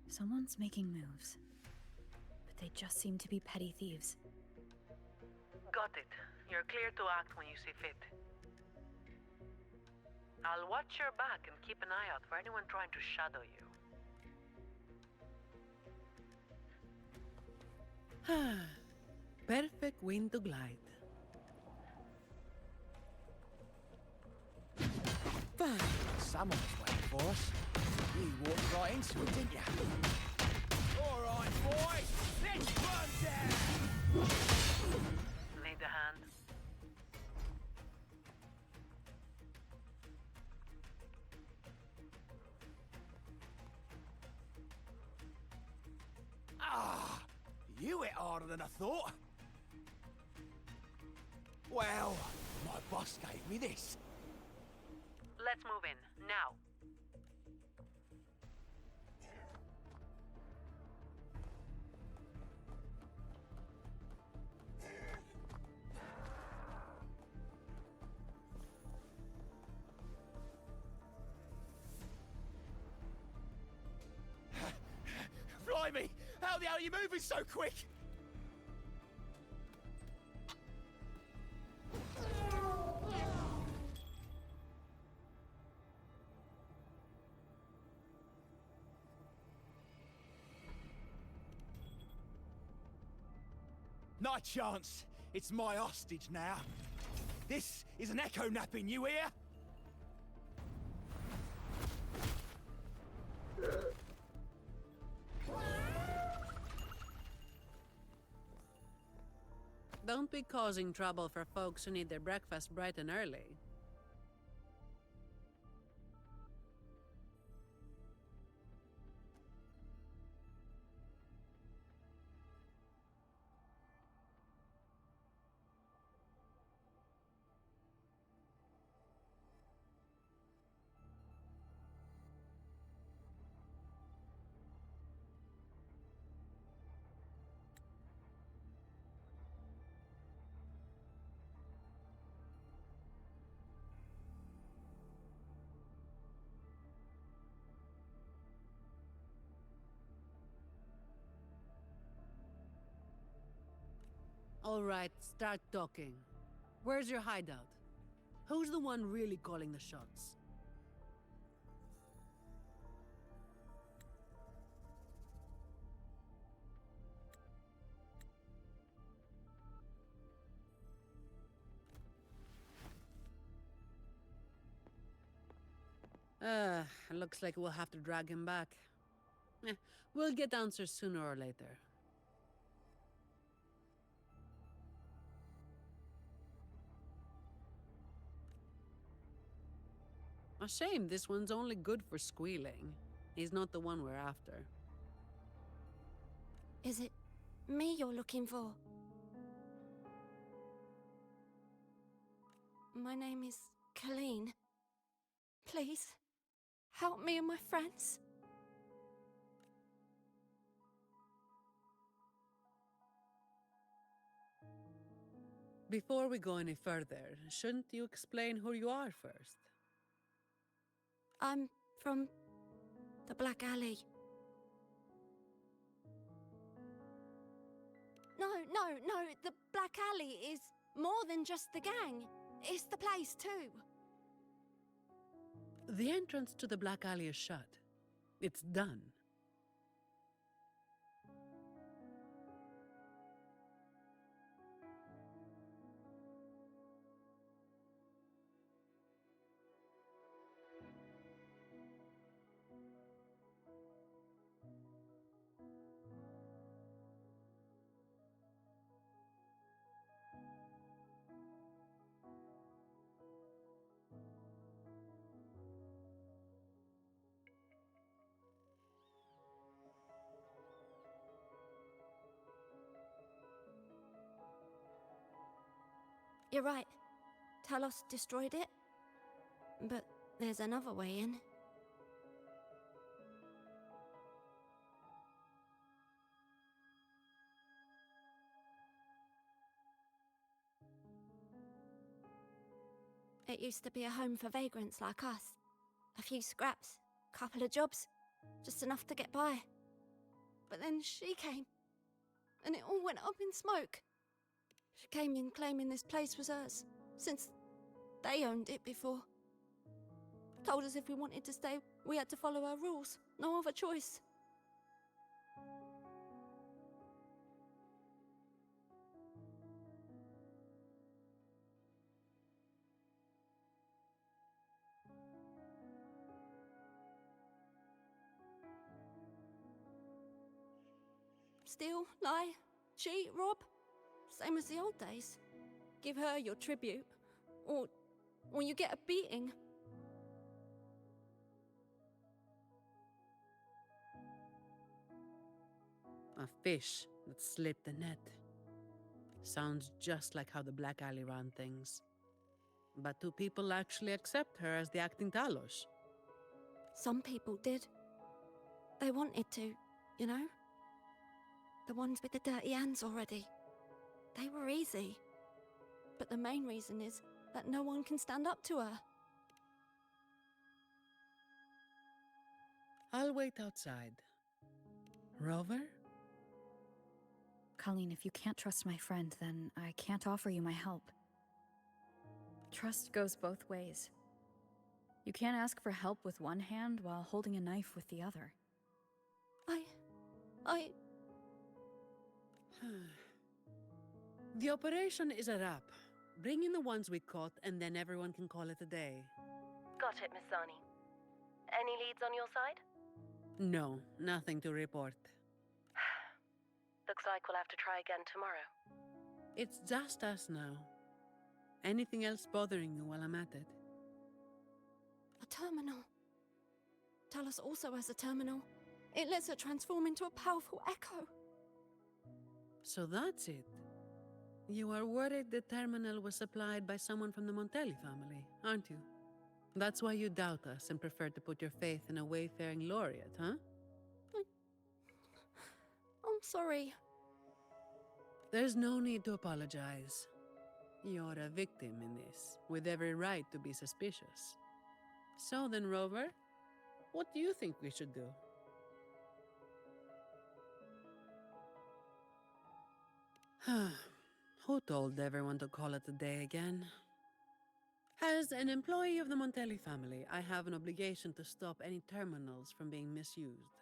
Someone's making moves. But they just seem to be petty thieves. Got it. You're clear to act when you see fit. I'll watch your back and keep an eye out for anyone trying to shadow you. Perfect wind to glide. Fine. Someone was waiting for us. You walked right into it, didn't you? All right, boys, let's run down! Need a hand? Ah, you hit harder than I thought. Well, my boss gave me this. Let's move in, now. How the hell are you moving so quick? Not a chance. It's my hostage now. This is an echo napping, you hear? Don't be causing trouble for folks who need their breakfast bright and early. All right, start talking. Where's your hideout? Who's the one really calling the shots? Looks like we'll have to drag him back. We'll get answers sooner or later. A shame this one's only good for squealing. He's not the one we're after. Is it me you're looking for? My name is Colleen. Please, help me and my friends. Before we go any further, shouldn't you explain who you are first? I'm from the Black Alley. No, the Black Alley is more than just the gang. It's the place too. The entrance to the Black Alley is shut. It's done. You're right. Talos destroyed it. But there's another way in. It used to be a home for vagrants like us. A few scraps, couple of jobs, just enough to get by. But then she came, and it all went up in smoke. She came in claiming this place was hers, since they owned it before. Told us if we wanted to stay, we had to follow her rules. No other choice. Steal, lie, cheat, rob. Same as the old days. Give her your tribute, or you get a beating. A fish that slipped the net. Sounds just like how the Black Alley ran things. But do people actually accept her as the acting Talos? Some people did. They wanted to, you know? The ones with the dirty hands already. They were easy. But the main reason is that no one can stand up to her. I'll wait outside. Rover? Colleen, if you can't trust my friend, then I can't offer you my help. Trust goes both ways. You can't ask for help with one hand while holding a knife with the other. I... The operation is a wrap. Bring in the ones we caught, and then everyone can call it a day. Got it, Miss Zani. Any leads on your side? No, nothing to report. Looks like we'll have to try again tomorrow. It's just us now. Anything else bothering you while I'm at it? A terminal. Talos also has a terminal. It lets her transform into a powerful echo. So that's it. You are worried the terminal was supplied by someone from the Montelli family, aren't you? That's why you doubt us and prefer to put your faith in a wayfaring laureate, huh? I'm sorry. There's no need to apologize. You're a victim in this, with every right to be suspicious. So then, Rover, what do you think we should do? Who told everyone to call it a day again? As an employee of the Montelli family, I have an obligation to stop any terminals from being misused.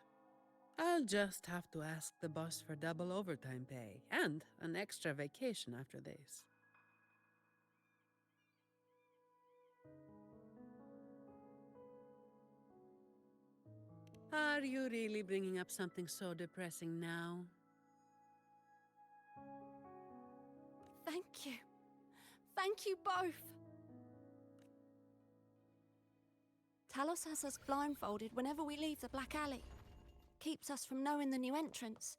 I'll just have to ask the boss for double overtime pay and an extra vacation after this. Are you really bringing up something so depressing now? Thank you. Thank you both. Talos has us blindfolded whenever we leave the Black Alley. Keeps us from knowing the new entrance.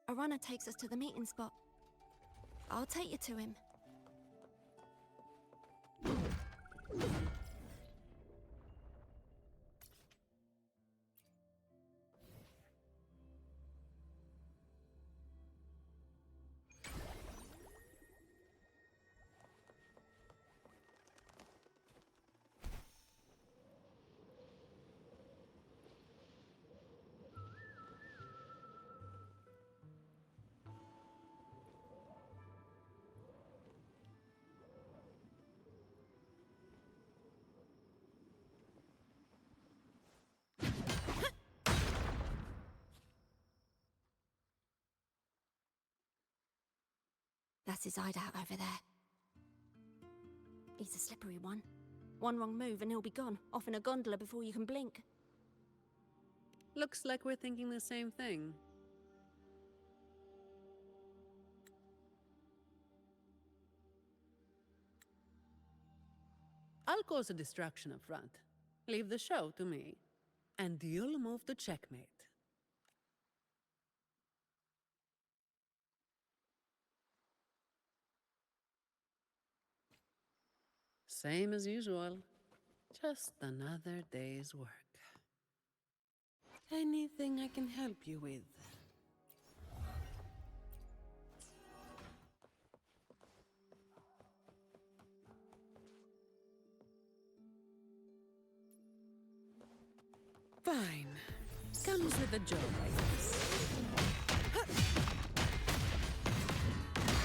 A runner takes us to the meeting spot. I'll take you to him. That's his hideout over there. He's a slippery one. One wrong move and he'll be gone, off in a gondola before you can blink. Looks like we're thinking the same thing. I'll cause a distraction up front. Leave the show to me. And you'll move to checkmate. Same as usual. Just another day's work. Anything I can help you with? Fine. Comes with a job, I guess.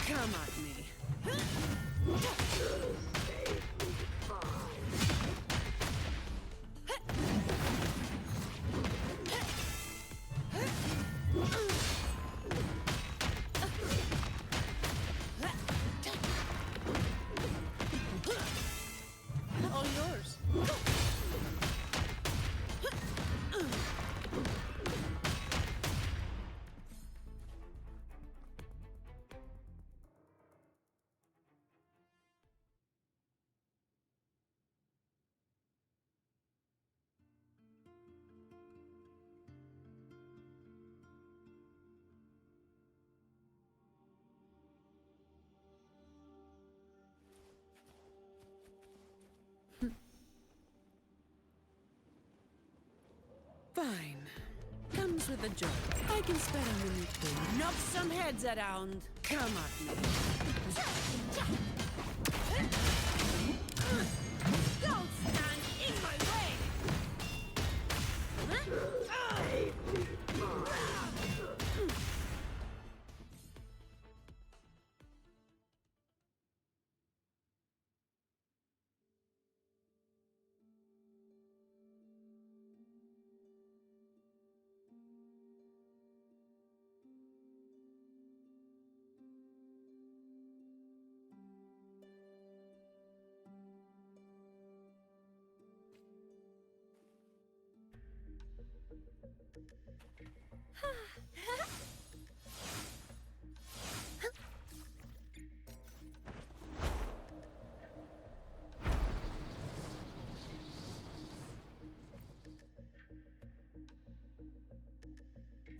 Come at me. All yours. Fine. Comes with a job. I can spare a minute to knock some heads around. Come at me. Don't stand in my way!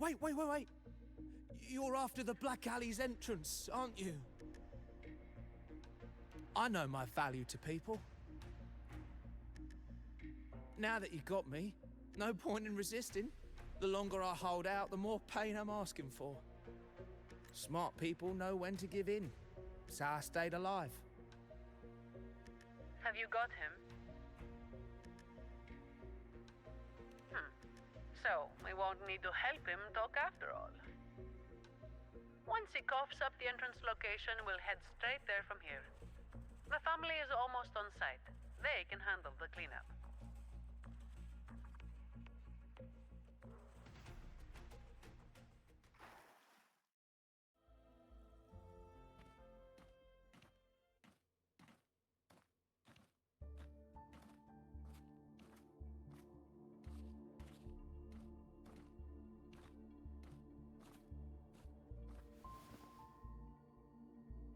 Wait. You're after the Black Alley's entrance, aren't you? I know my value to people. Now that you got me, no point in resisting. The longer I hold out, the more pain I'm asking for. Smart people know when to give in. So I stayed alive. Have you got him? So, we won't need to help him talk after all. Once he coughs up the entrance location, we'll head straight there from here. The family is almost on site. They can handle the cleanup.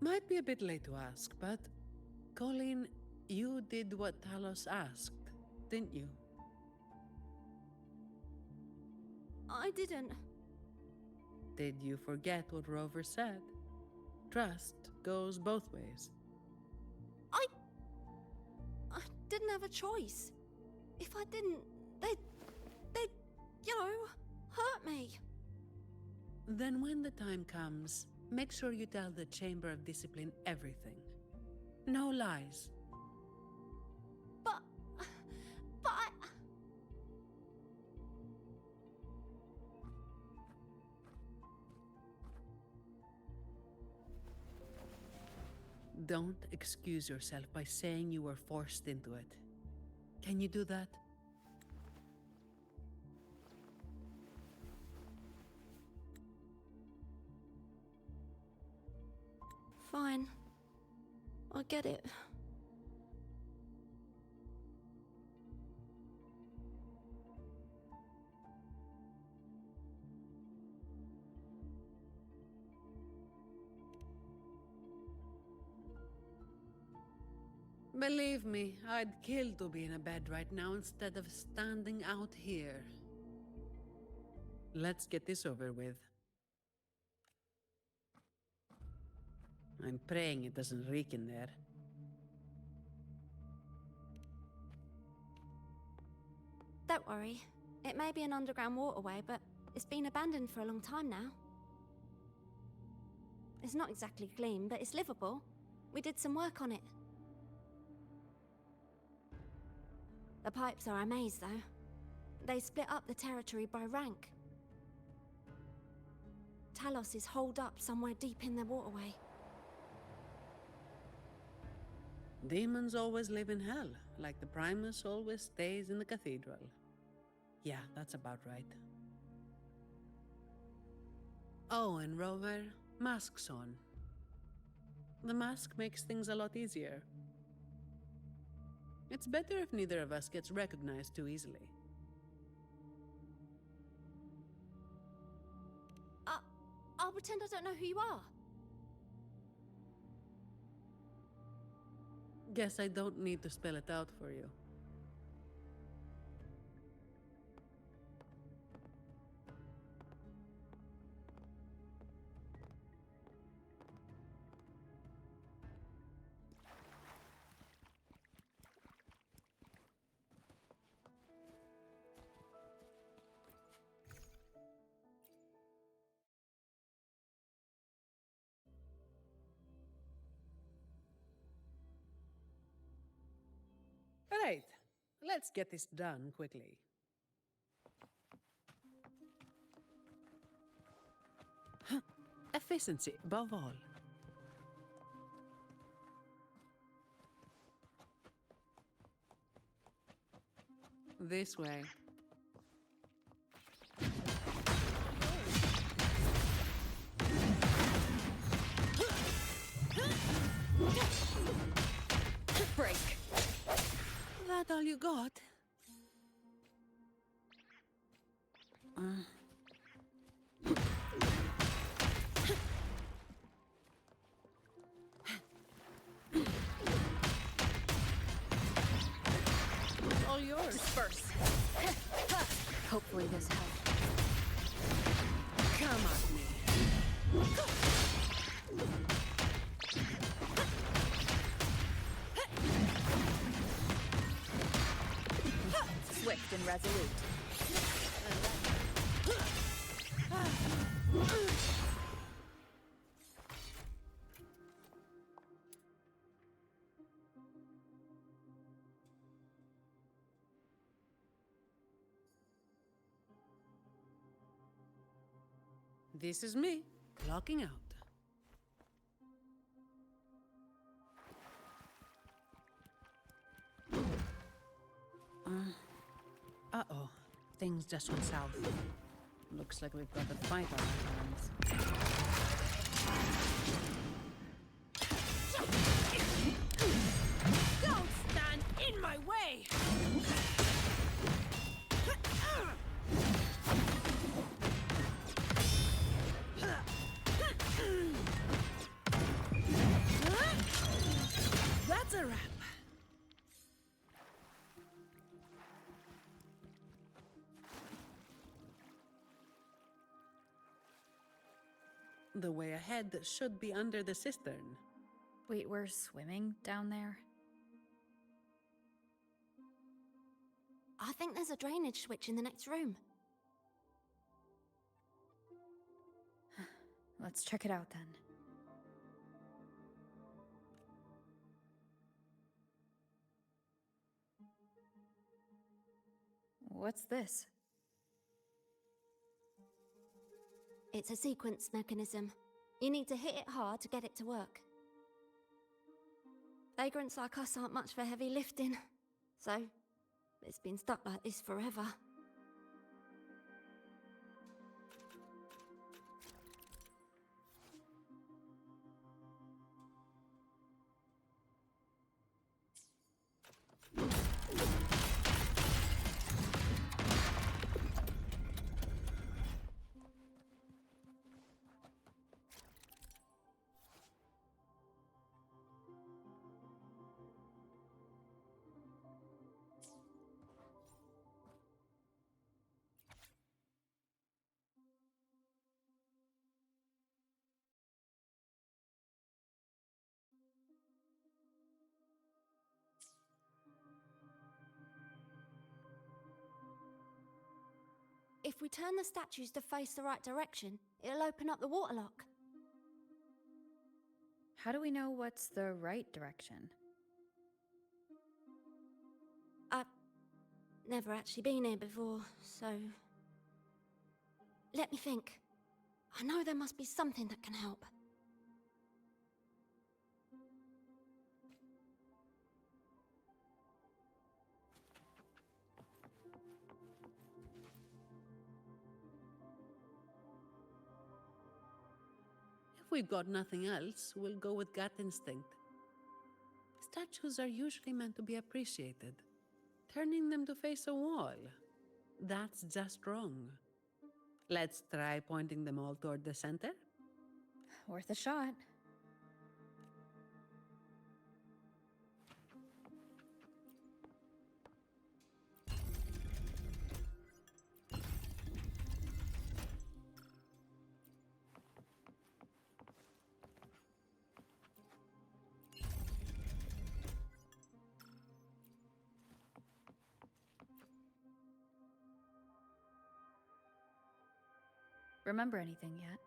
Might be a bit late to ask, but Colleen, you did what Talos asked, didn't you? I didn't. Did you forget what Rover said? Trust goes both ways. I didn't have a choice. If I didn't, they'd, hurt me. Then when the time comes, make sure you tell the Chamber of Discipline everything. No lies. But I... Don't excuse yourself by saying you were forced into it. Can you do that? Fine. I get it. Believe me, I'd kill to be in a bed right now instead of standing out here. Let's get this over with. I'm praying it doesn't reek in there. Don't worry. It may be an underground waterway, but it's been abandoned for a long time now. It's not exactly clean, but it's livable. We did some work on it. The pipes are a maze, though. They split up the territory by rank. Talos is holed up somewhere deep in the waterway. Demons always live in hell, like the Primus always stays in the cathedral. Yeah, that's about right. Oh, and Rover, mask's on. The mask makes things a lot easier. It's better if neither of us gets recognized too easily. I'll pretend I don't know who you are. Guess I don't need to spell it out for you. Right, let's get this done quickly. Efficiency above all. This way. Break. That all you got? All yours. Disperse. Hopefully this helps. and resolute. This is me, clocking out. Uh-oh. Things just went south. Looks like we've got a fight on our hands. Don't stand in my way! That's a wrap. The way ahead should be under the cistern. Wait, we're swimming down there? I think there's a drainage switch in the next room. Let's check it out then. What's this? It's a sequence mechanism. You need to hit it hard to get it to work. Vagrants like us aren't much for heavy lifting, so it's been stuck like this forever. If we turn the statues to face the right direction, it'll open up the waterlock. How do we know what's the right direction? I've never actually been here before, so... Let me think. I know there must be something that can help. If we've got nothing else, we'll go with gut instinct. Statues are usually meant to be appreciated. Turning them to face a wall, that's just wrong. Let's try pointing them all toward the center. Worth a shot. Remember anything yet?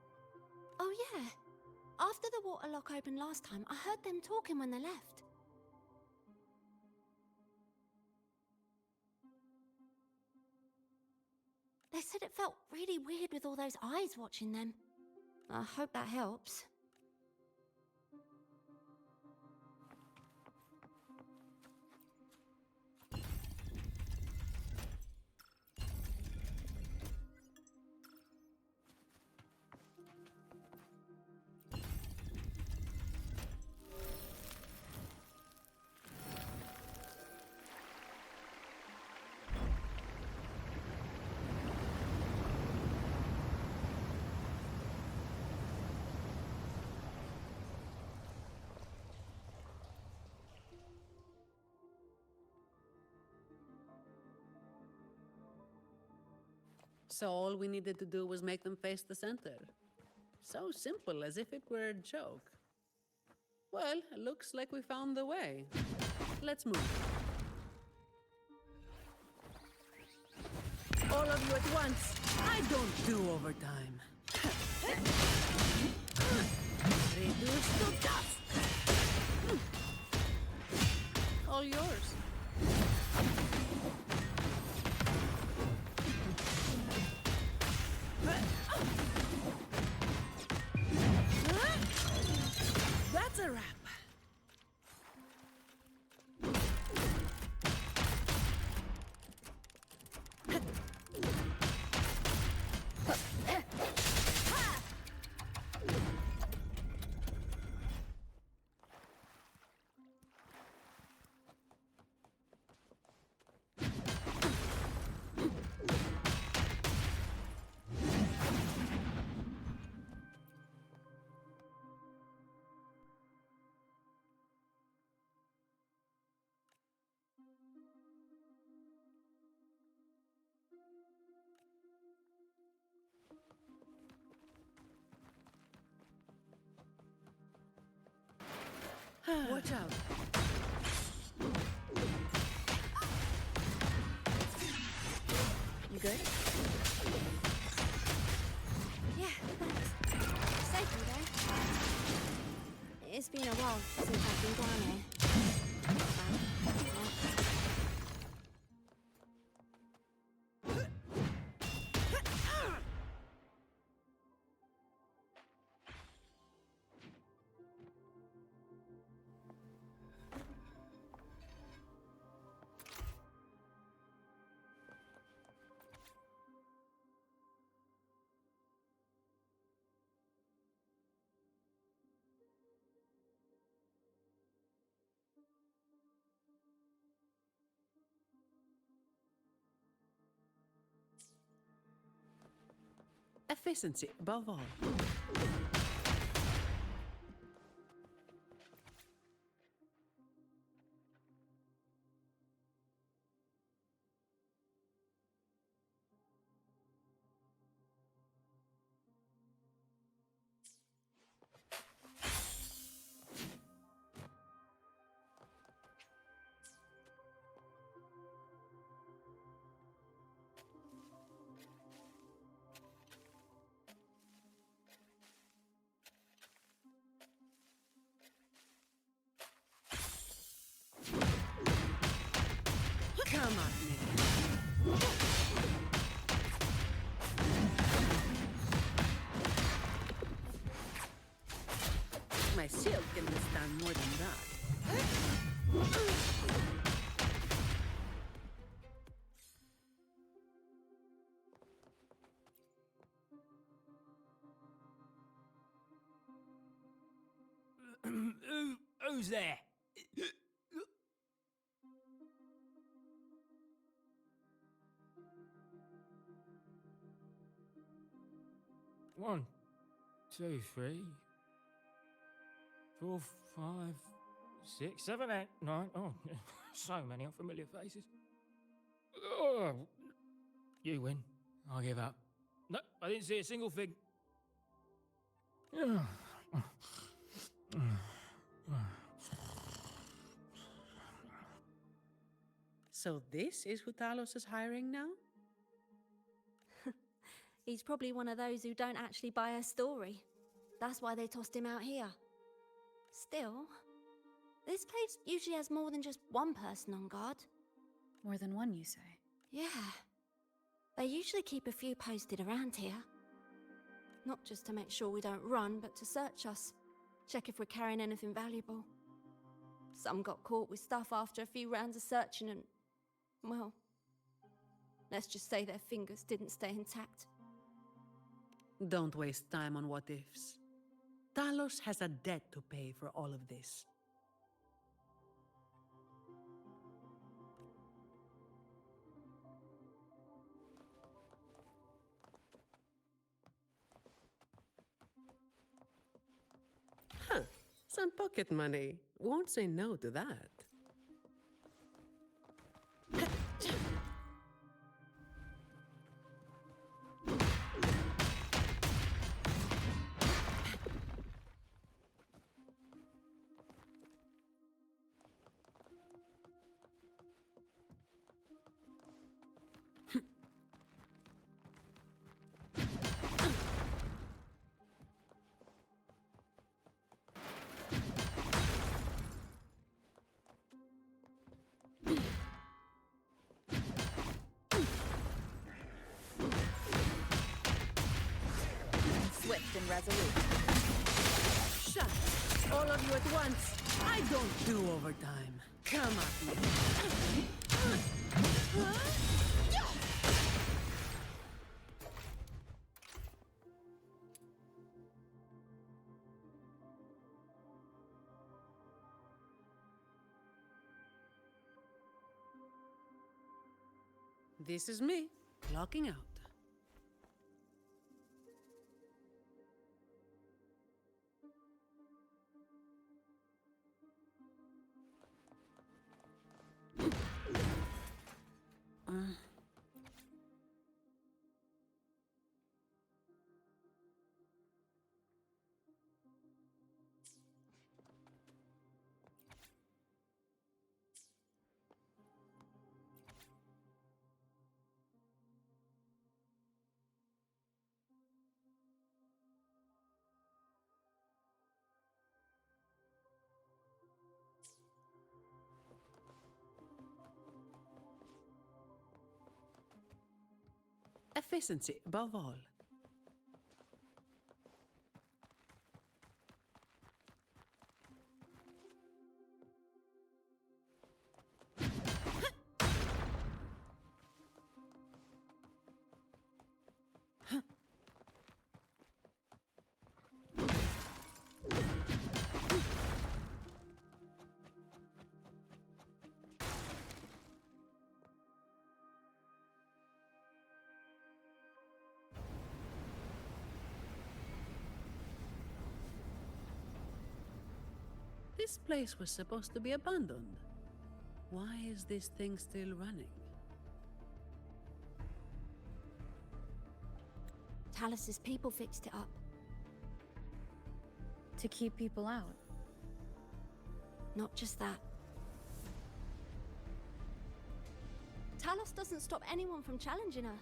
Oh yeah. After the waterlock opened last time, I heard them talking when they left. They said it felt really weird with all those eyes watching them. I hope that helps. So all we needed to do was make them face the center. So simple, as if it were a joke. Well, looks like we found the way. Let's move. All of you at once. I don't do overtime. Reduce to dust. All yours. That's a wrap. Watch out. You good? Yeah, thanks. Safely though. It's been a while since I've been down here. Efficiency above all. Come on, me. My shield can withstand more than that. Who's there? One, two, three, 4, 5, 6, 7, 8, 9. Oh, so many unfamiliar faces. Oh, you win. I give up. No, I didn't see a single thing. So this is who Talos is hiring now? He's probably one of those who don't actually buy a story. That's why they tossed him out here. Still, this place usually has more than just one person on guard. More than one, you say? Yeah. They usually keep a few posted around here. Not just to make sure we don't run, but to search us. Check if we're carrying anything valuable. Some got caught with stuff after a few rounds of searching and... well... let's just say their fingers didn't stay intact. Don't waste time on what-ifs. Talos has a debt to pay for all of this. Huh. Some pocket money. Won't say no to that. swift and resolute. Shut! All of you at once! I don't do overtime. Come at me. This is me, clocking out. Efficiency above all. This place was supposed to be abandoned. Why is this thing still running? Talus's people fixed it up. To keep people out. Not just that. Talos doesn't stop anyone from challenging her.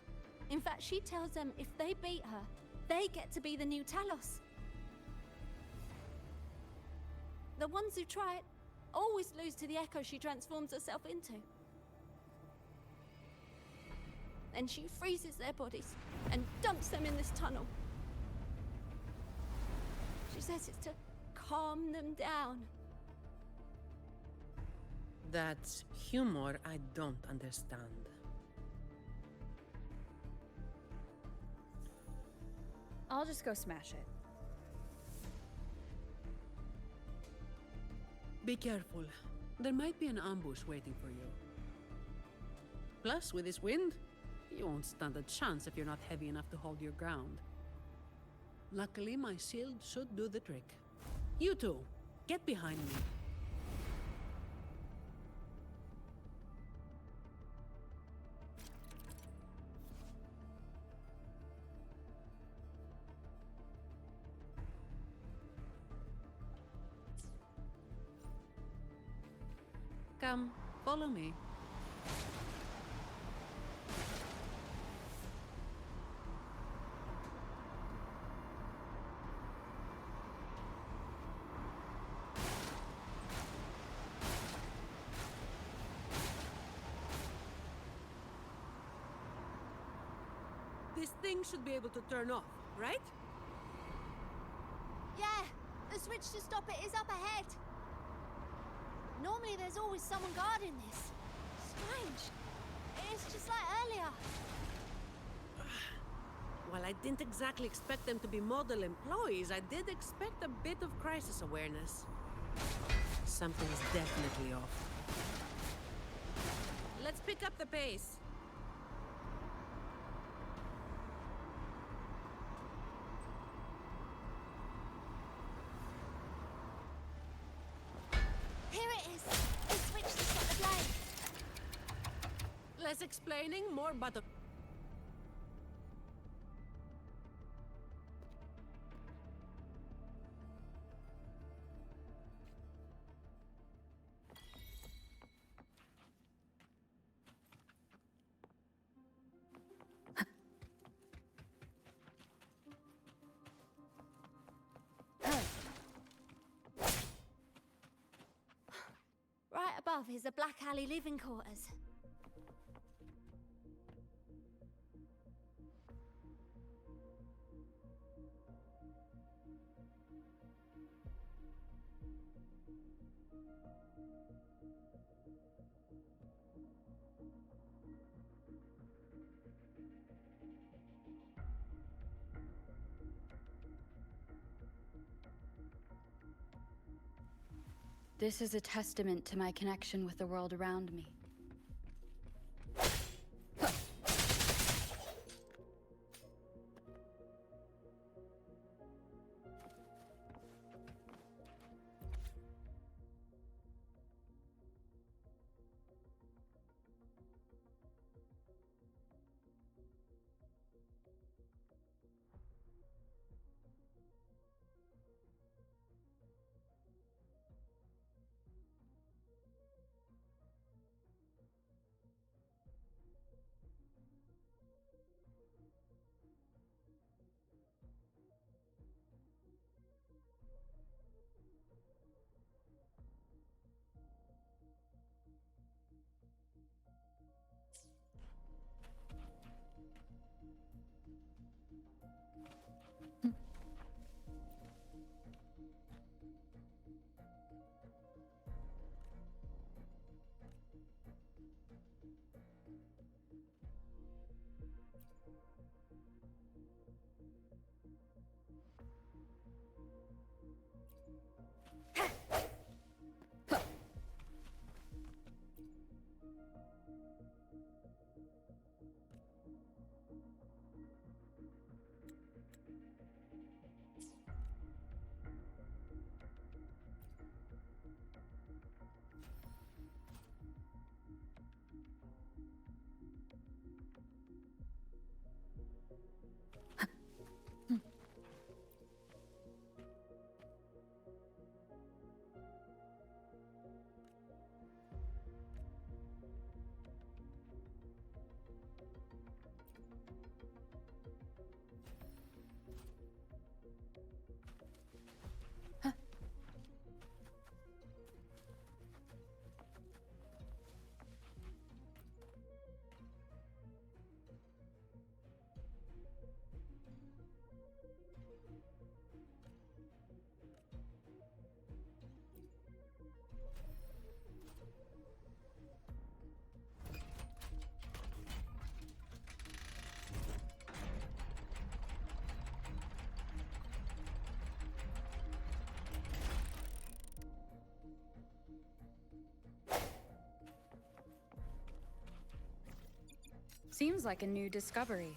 In fact, she tells them if they beat her, they get to be the new Talos. The ones who try it always lose to the echo she transforms herself into. Then she freezes their bodies and dumps them in this tunnel. She says it's to calm them down. That's humor I don't understand. I'll just go smash it. Be careful. There might be an ambush waiting for you. Plus, with this wind, you won't stand a chance if you're not heavy enough to hold your ground. Luckily, my shield should do the trick. You two, get behind me. Come, follow me. This thing should be able to turn off, right? Yeah, the switch to stop it is up ahead. Normally there's always someone guarding this. Strange. It's just like earlier. While I didn't exactly expect them to be model employees, I did expect a bit of crisis awareness. Something's definitely off. Let's pick up the pace. Here it is. The switch to stop the flame. Less explaining, more butter. Right above is the Black Alley living quarters. This is a testament to my connection with the world around me. Seems like a new discovery.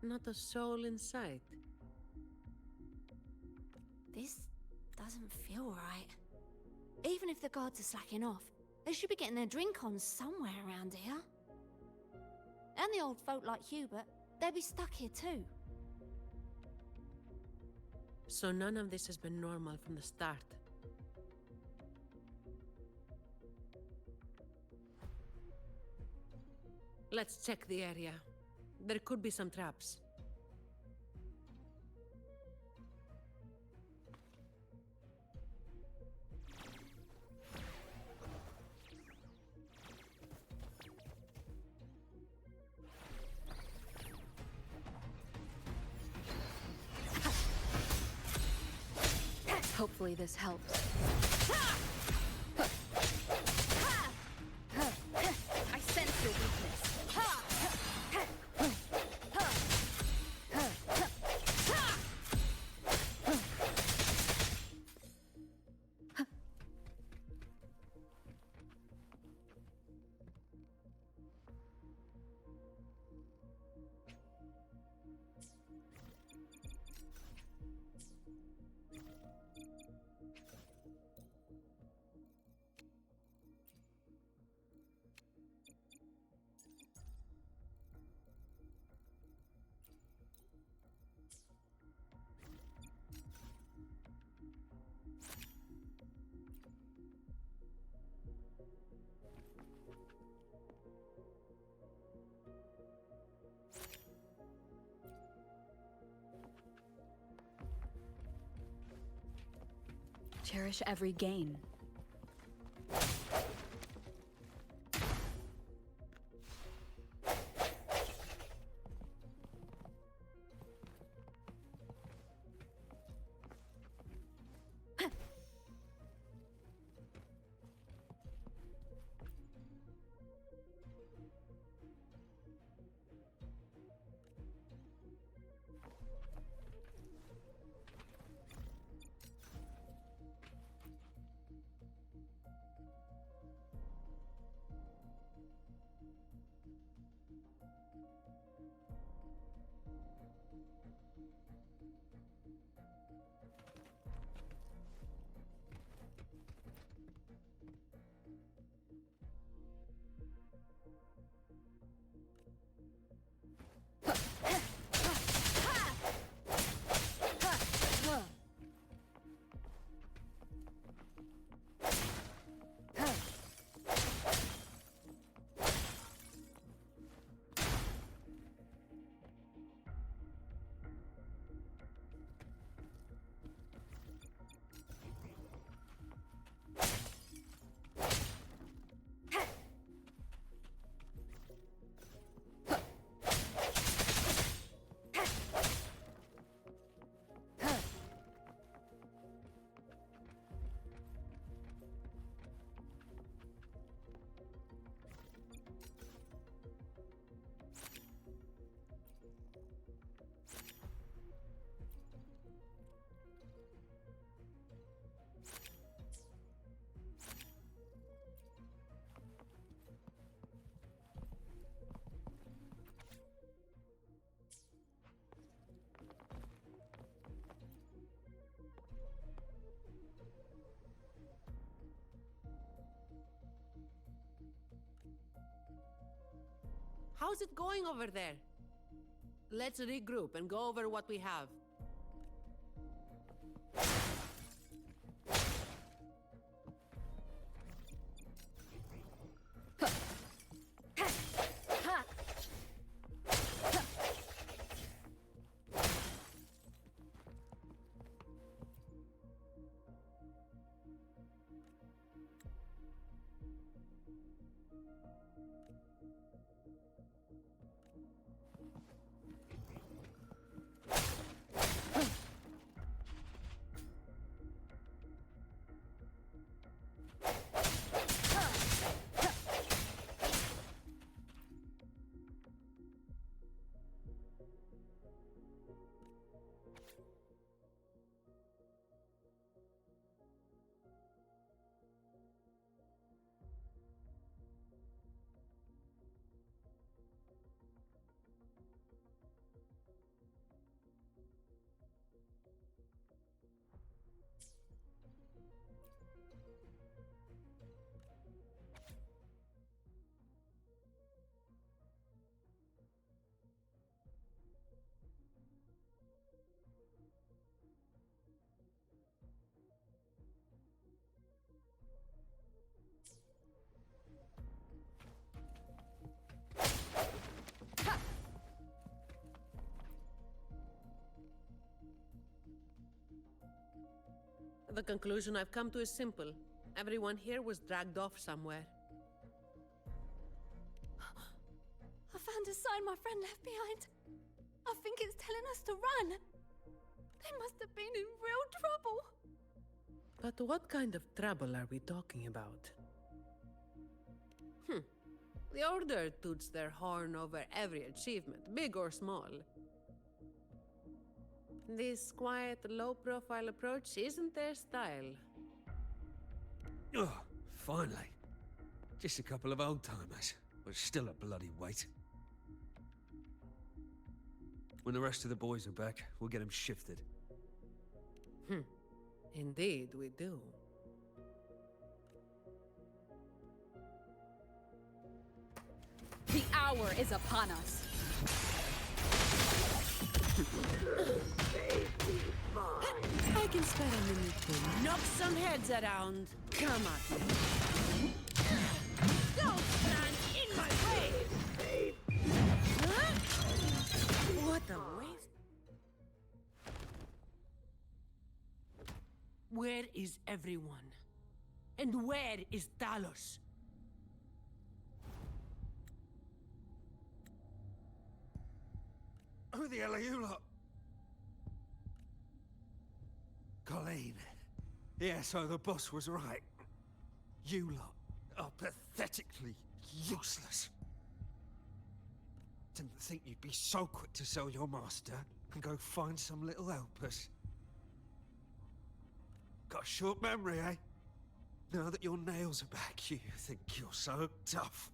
Not a soul in sight. This doesn't feel right. Even if the guards are slacking off, they should be getting their drink on somewhere around here. And the old folk like Hubert, they'll be stuck here too. So none of this has been normal from the start. Let's check the area. There could be some traps. Hopefully this helps. I sense your weakness. Cherish every gain. How's it going over there? Let's regroup and go over what we have. The conclusion I've come to is simple. Everyone here was dragged off somewhere. I found a sign my friend left behind. I think it's telling us to run. They must have been in real trouble. But what kind of trouble are we talking about? The Order toots their horn over every achievement, big or small. This quiet, low-profile approach isn't their style. Oh, finally. Just a couple of old-timers, but still a bloody weight. When the rest of the boys are back, we'll get them shifted. Indeed, we do. The hour is upon us. I can spare a minute to knock some heads around. Come at me. Don't stand in my way! Huh? What a waste. Where is everyone? And where is Talos? Who the hell are you lot? Colleen. Yeah, so the boss was right. You lot are pathetically useless. Didn't think you'd be so quick to sell your master and go find some little helpers. Got a short memory, eh? Now that your nails are back, you think you're so tough.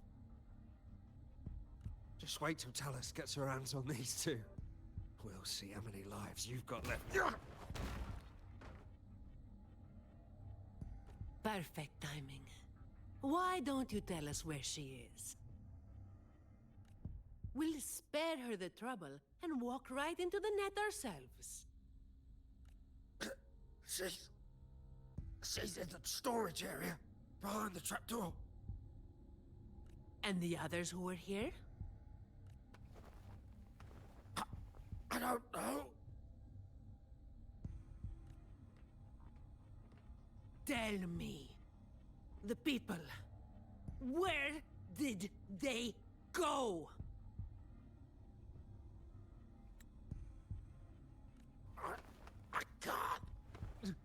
Just wait till Talos gets her hands on these two. We'll see how many lives you've got left. Perfect timing. Why don't you tell us where she is? We'll spare her the trouble and walk right into the net ourselves. She's in the storage area, behind the trapdoor. And the others who were here? I don't know. Tell me. The people. Where did they go? I can't.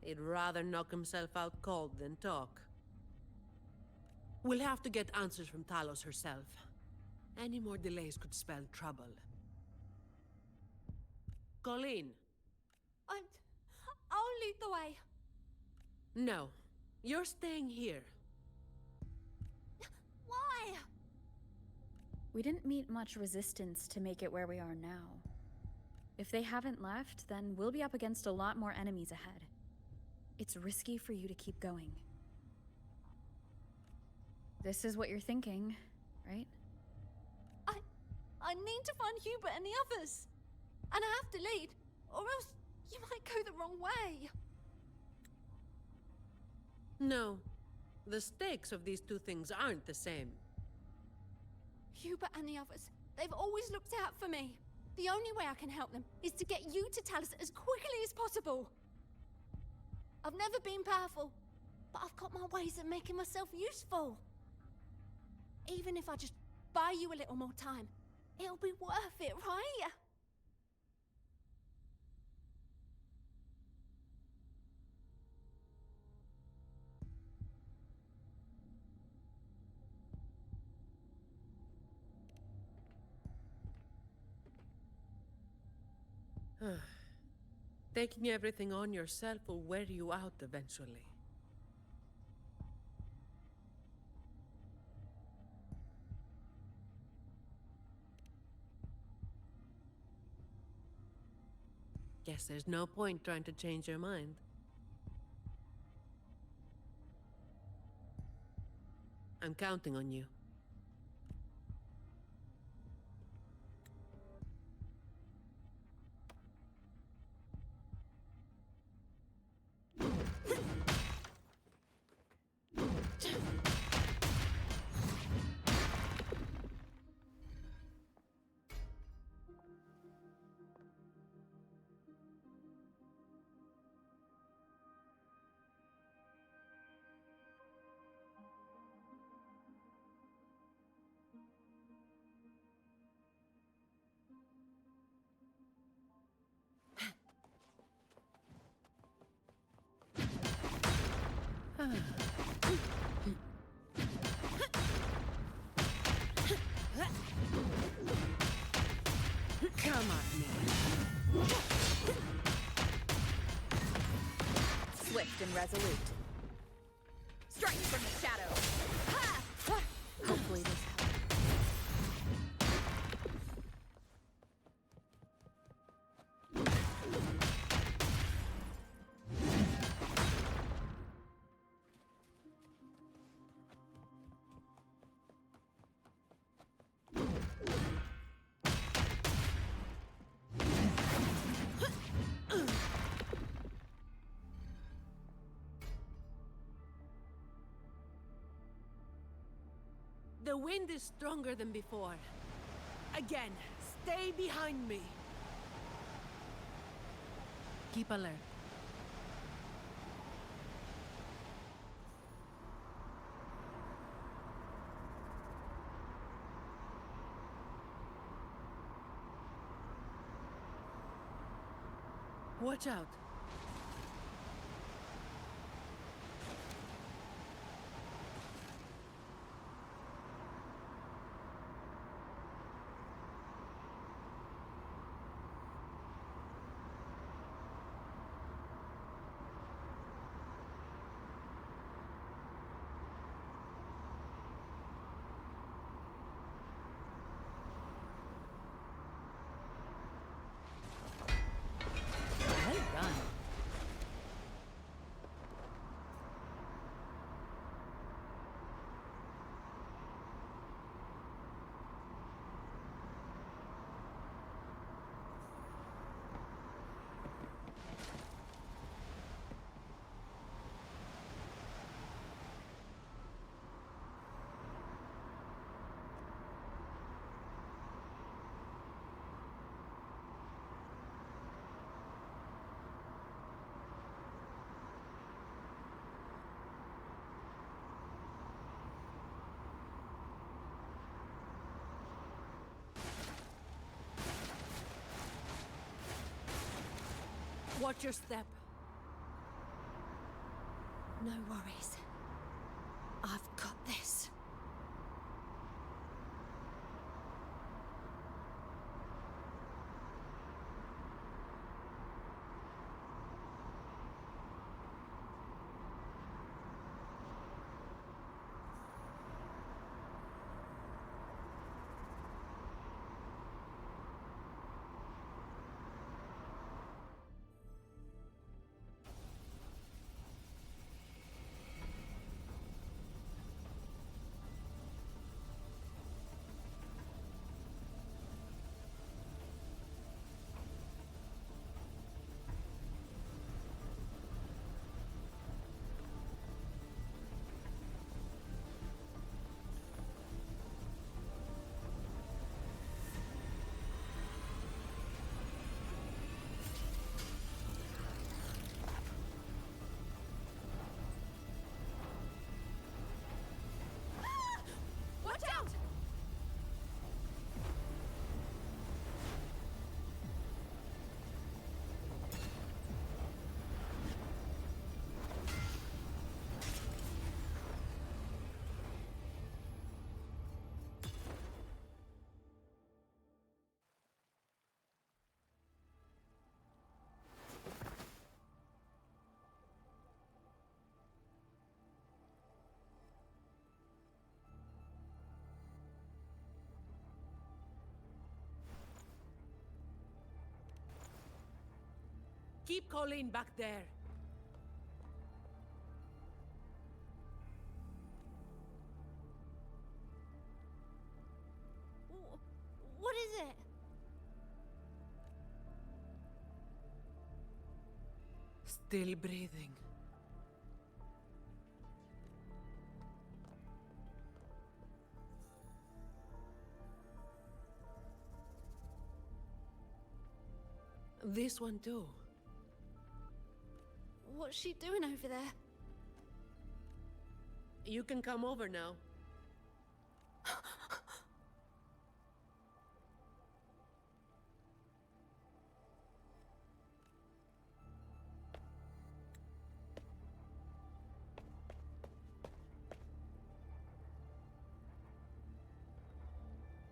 He'd rather knock himself out cold than talk. We'll have to get answers from Talos herself. Any more delays could spell trouble. Colleen. I'll lead the way. No. You're staying here. Why? We didn't meet much resistance to make it where we are now. If they haven't left, then we'll be up against a lot more enemies ahead. It's risky for you to keep going. This is what you're thinking, right? I need to find Hubert and the others. And I have to lead, or else you might go the wrong way. No. The stakes of these two things aren't the same. Hubert and the others, they've always looked out for me. The only way I can help them is to get you to Talos as quickly as possible. I've never been powerful, but I've got my ways of making myself useful. Even if I just buy you a little more time, it'll be worth it, right? Taking everything on yourself will wear you out eventually. Guess there's no point trying to change your mind. I'm counting on you. Come at me. Swift and resolute. Strike from the shadows. Ha! Hopefully this helps. The wind is stronger than before. Again, stay behind me. Keep alert. Watch out. Well done. Watch your step. No worries. I've got this. Keep Colleen back there. What is it? Still breathing. This one too. What's she doing over there? You can come over now.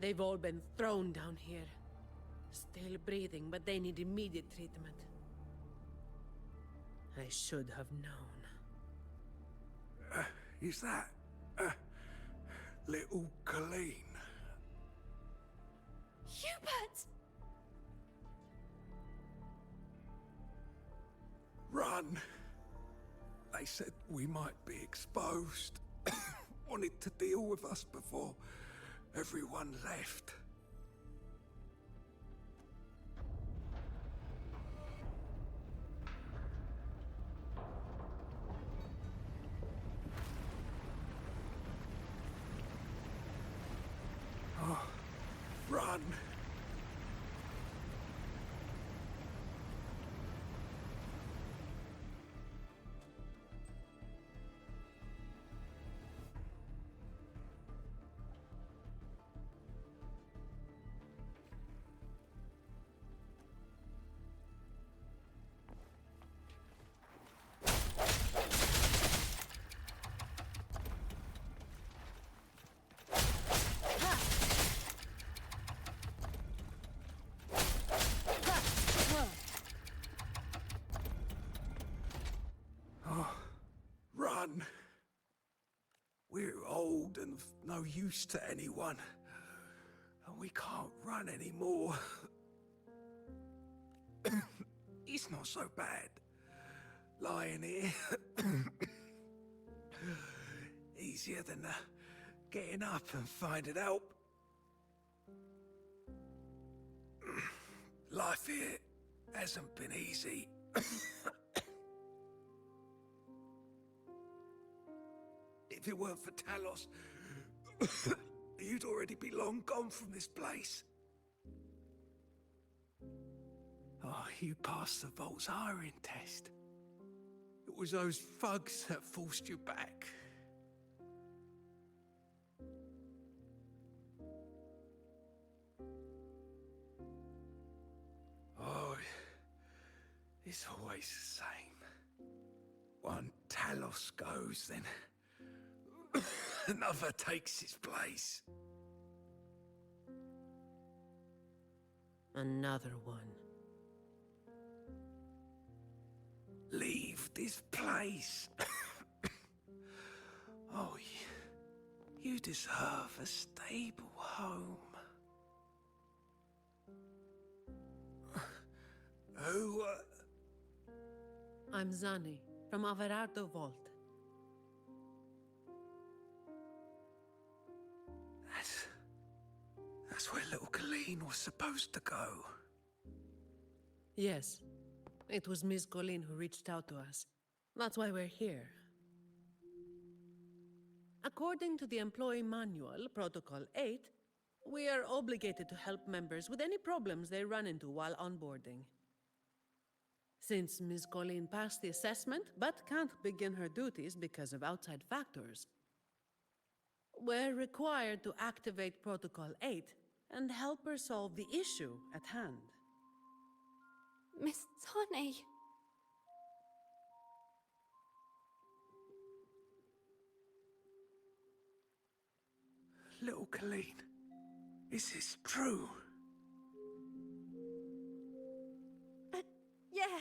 They've all been thrown down here. Still breathing, but they need immediate treatment. I should have known. Is that... little Colleen? Hubert! Run! They said we might be exposed. Wanted to deal with us before everyone left. Oh, run! Run! We're old and of no use to anyone. And we can't run anymore. It's not so bad. Lying here. Easier than getting up and finding help. Life here hasn't been easy. If it weren't for Talos, you'd already be long gone from this place. Oh, you passed the Vault's hiring test. It was those thugs that forced you back. Oh, it's always the same. One Talos goes, then another takes his place. Another one. Leave this place. Oh, you deserve a stable home. Who, I'm Zani, from Averardo Vault. That's where little Colleen was supposed to go. Yes. It was Miss Colleen who reached out to us. That's why we're here. According to the employee manual, Protocol 8, we are obligated to help members with any problems they run into while onboarding. Since Miss Colleen passed the assessment, but can't begin her duties because of outside factors, we're required to activate Protocol 8 and help her solve the issue at hand. Miss Zani. Little Colleen, is this true? Yeah,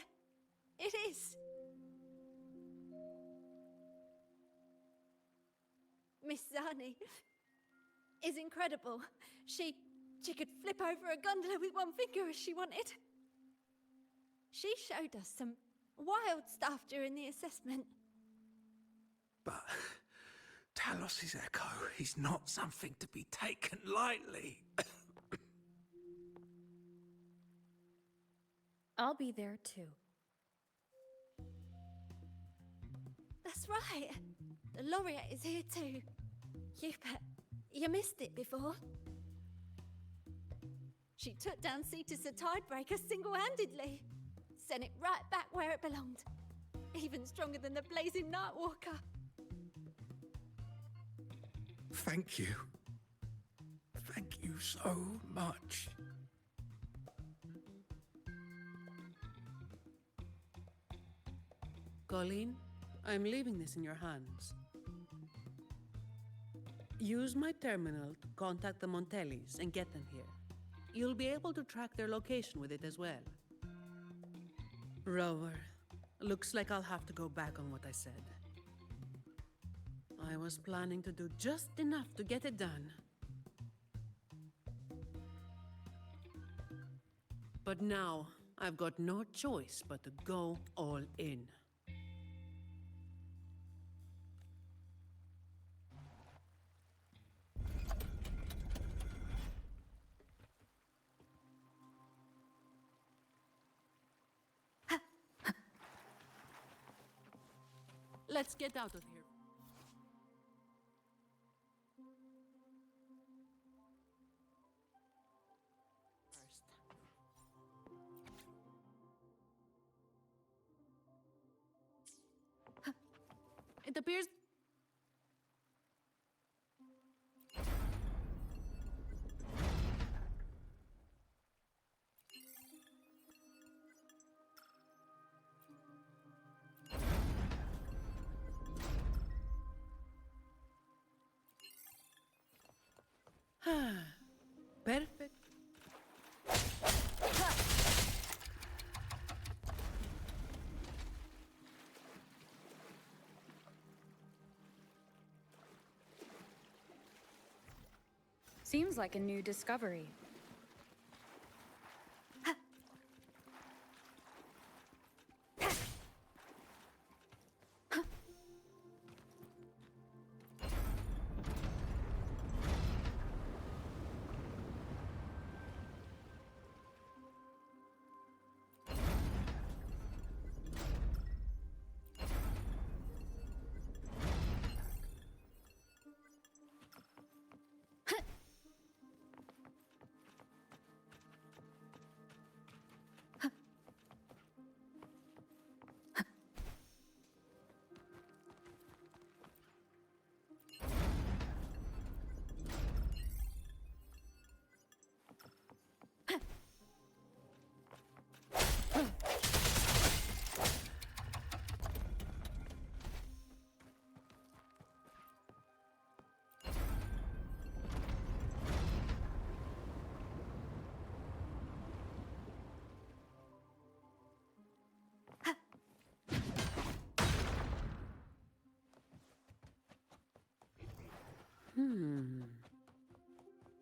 it is. Miss Zani is incredible. She could flip over a gondola with one finger if she wanted. She showed us some wild stuff during the assessment. But Talos's echo is not something to be taken lightly. I'll be there too. That's right. The laureate is here too. You missed it before. She took down Cetus the Tidebreaker single-handedly. Sent it right back where it belonged. Even stronger than the blazing Nightwalker. Thank you. Thank you so much. Colleen, I'm leaving this in your hands. Use my terminal to contact the Montellis and get them here. You'll be able to track their location with it as well. Rover, looks like I'll have to go back on what I said. I was planning to do just enough to get it done. But now, I've got no choice but to go all in. Let's get out of here. First. It appears... Perfect. Seems like a new discovery.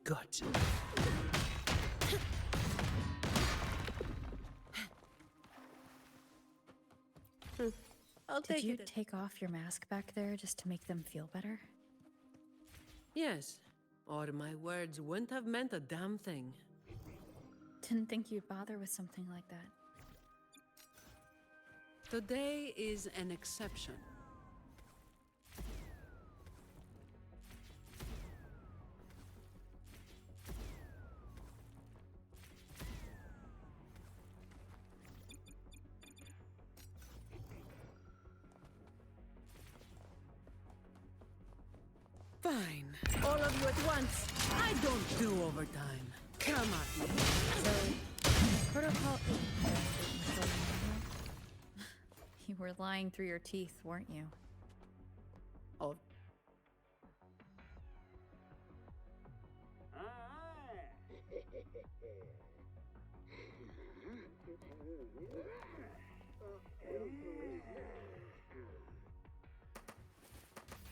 Gotcha. Did you take off your mask back there just to make them feel better? Yes, or my words wouldn't have meant a damn thing. Didn't think you'd bother with something like that. Today is an exception. Fine. All of you at once. I don't do overtime. Come at me. So, Protocol 8. You were lying through your teeth, weren't you? Oh.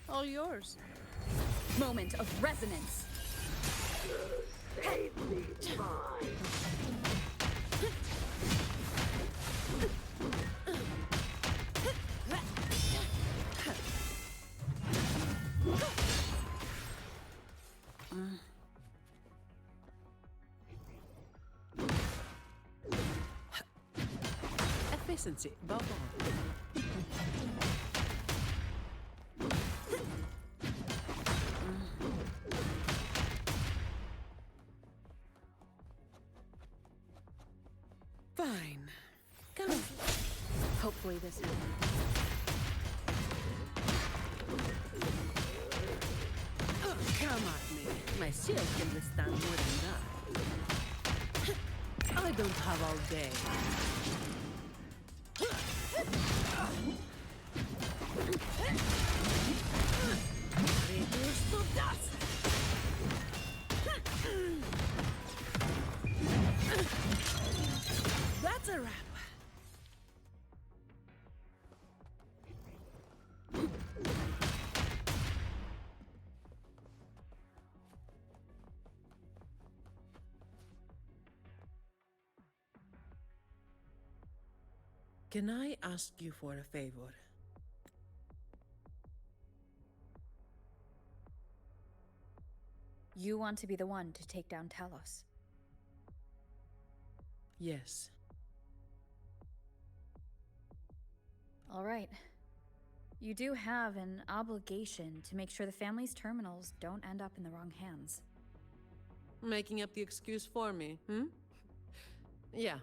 All yours. Moment of resonance. Efficiency, above all. Fine. Come. Hopefully this helps. Oh, come at me. My shield can withstand more than that. I don't have all day. Reduce to dust! That's a wrap. Can I ask you for a favor? You want to be the one to take down Talos. Yes. All right. You do have an obligation to make sure the family's terminals don't end up in the wrong hands. Making up the excuse for me, hmm? Yeah.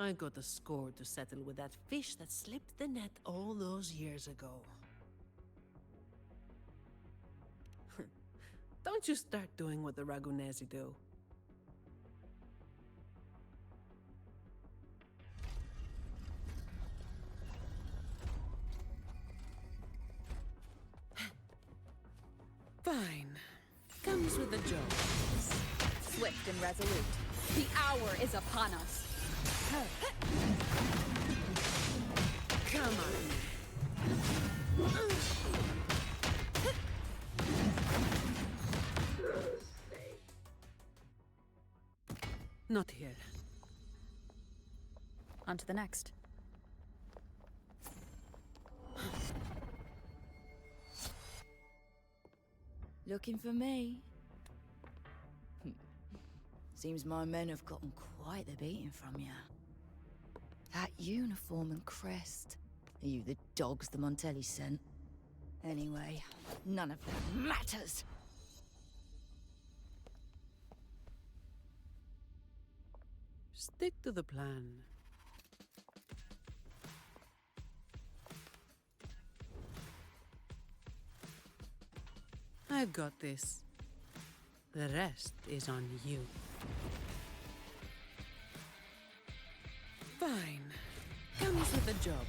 I got a score to settle with that fish that slipped the net all those years ago. Don't you start doing what the Ragunesi do. Fine. Comes with the job. Swift and resolute. The hour is upon us. Come on. Not here. On to the next. Looking for me? Seems my men have gotten quite the beating from you. That uniform and crest. Are you the dogs the Montelli sent? Anyway, none of that matters. Stick to the plan. I've got this. The rest is on you. Fine. Comes with the job,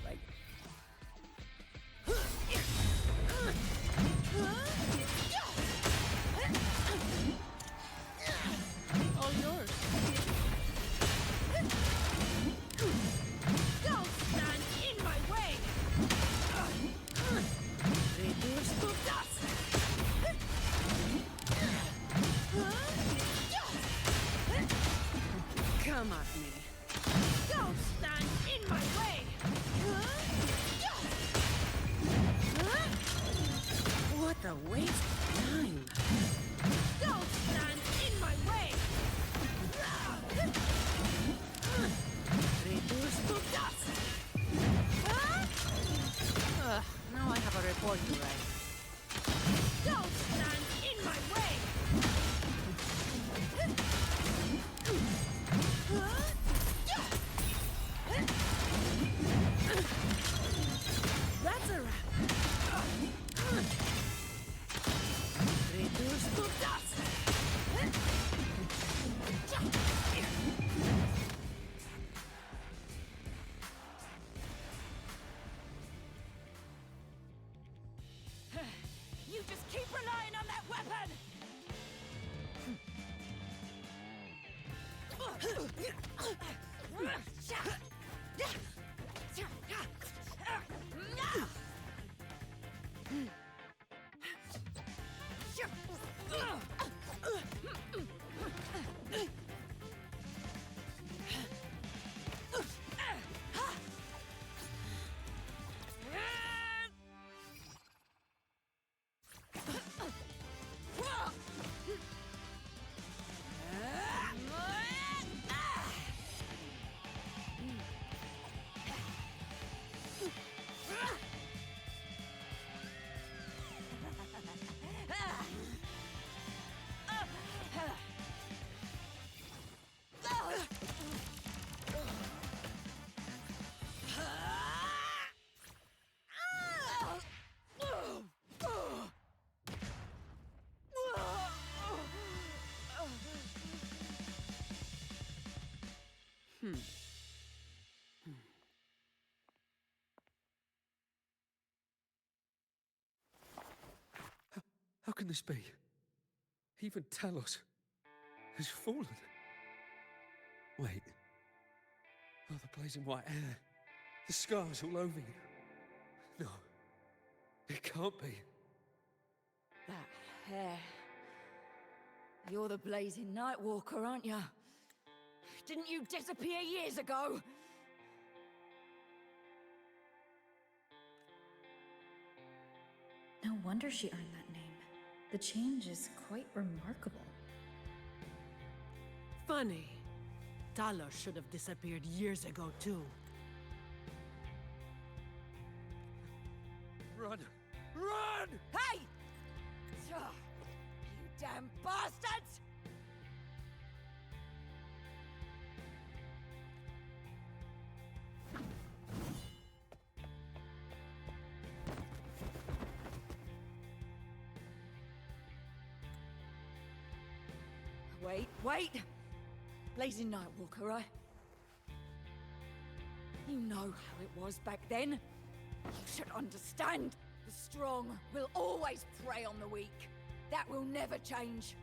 all yours. Don't stand in my way! Reduce to dust! Come at me. Don't stand in my way! What a waste of time! Don't stand in my way! Reduce to dust! Now I have a report to write. Don't stand in my way! That's a wrap. Reduce to dust. You just keep relying on that weapon! How can this be? Even Talos has fallen. Wait. Oh, the blazing white hair. The scars all over you. No. It can't be. That hair. You're the blazing Nightwalker, aren't you? Didn't you disappear years ago? No wonder she earned that name. The change is quite remarkable. Funny. Talos should have disappeared years ago, too. Run! Run! Hey! You damn bastards! Wait! Blazing Nightwalker, right? You know how it was back then. You should understand. The strong will always prey on the weak. That will never change.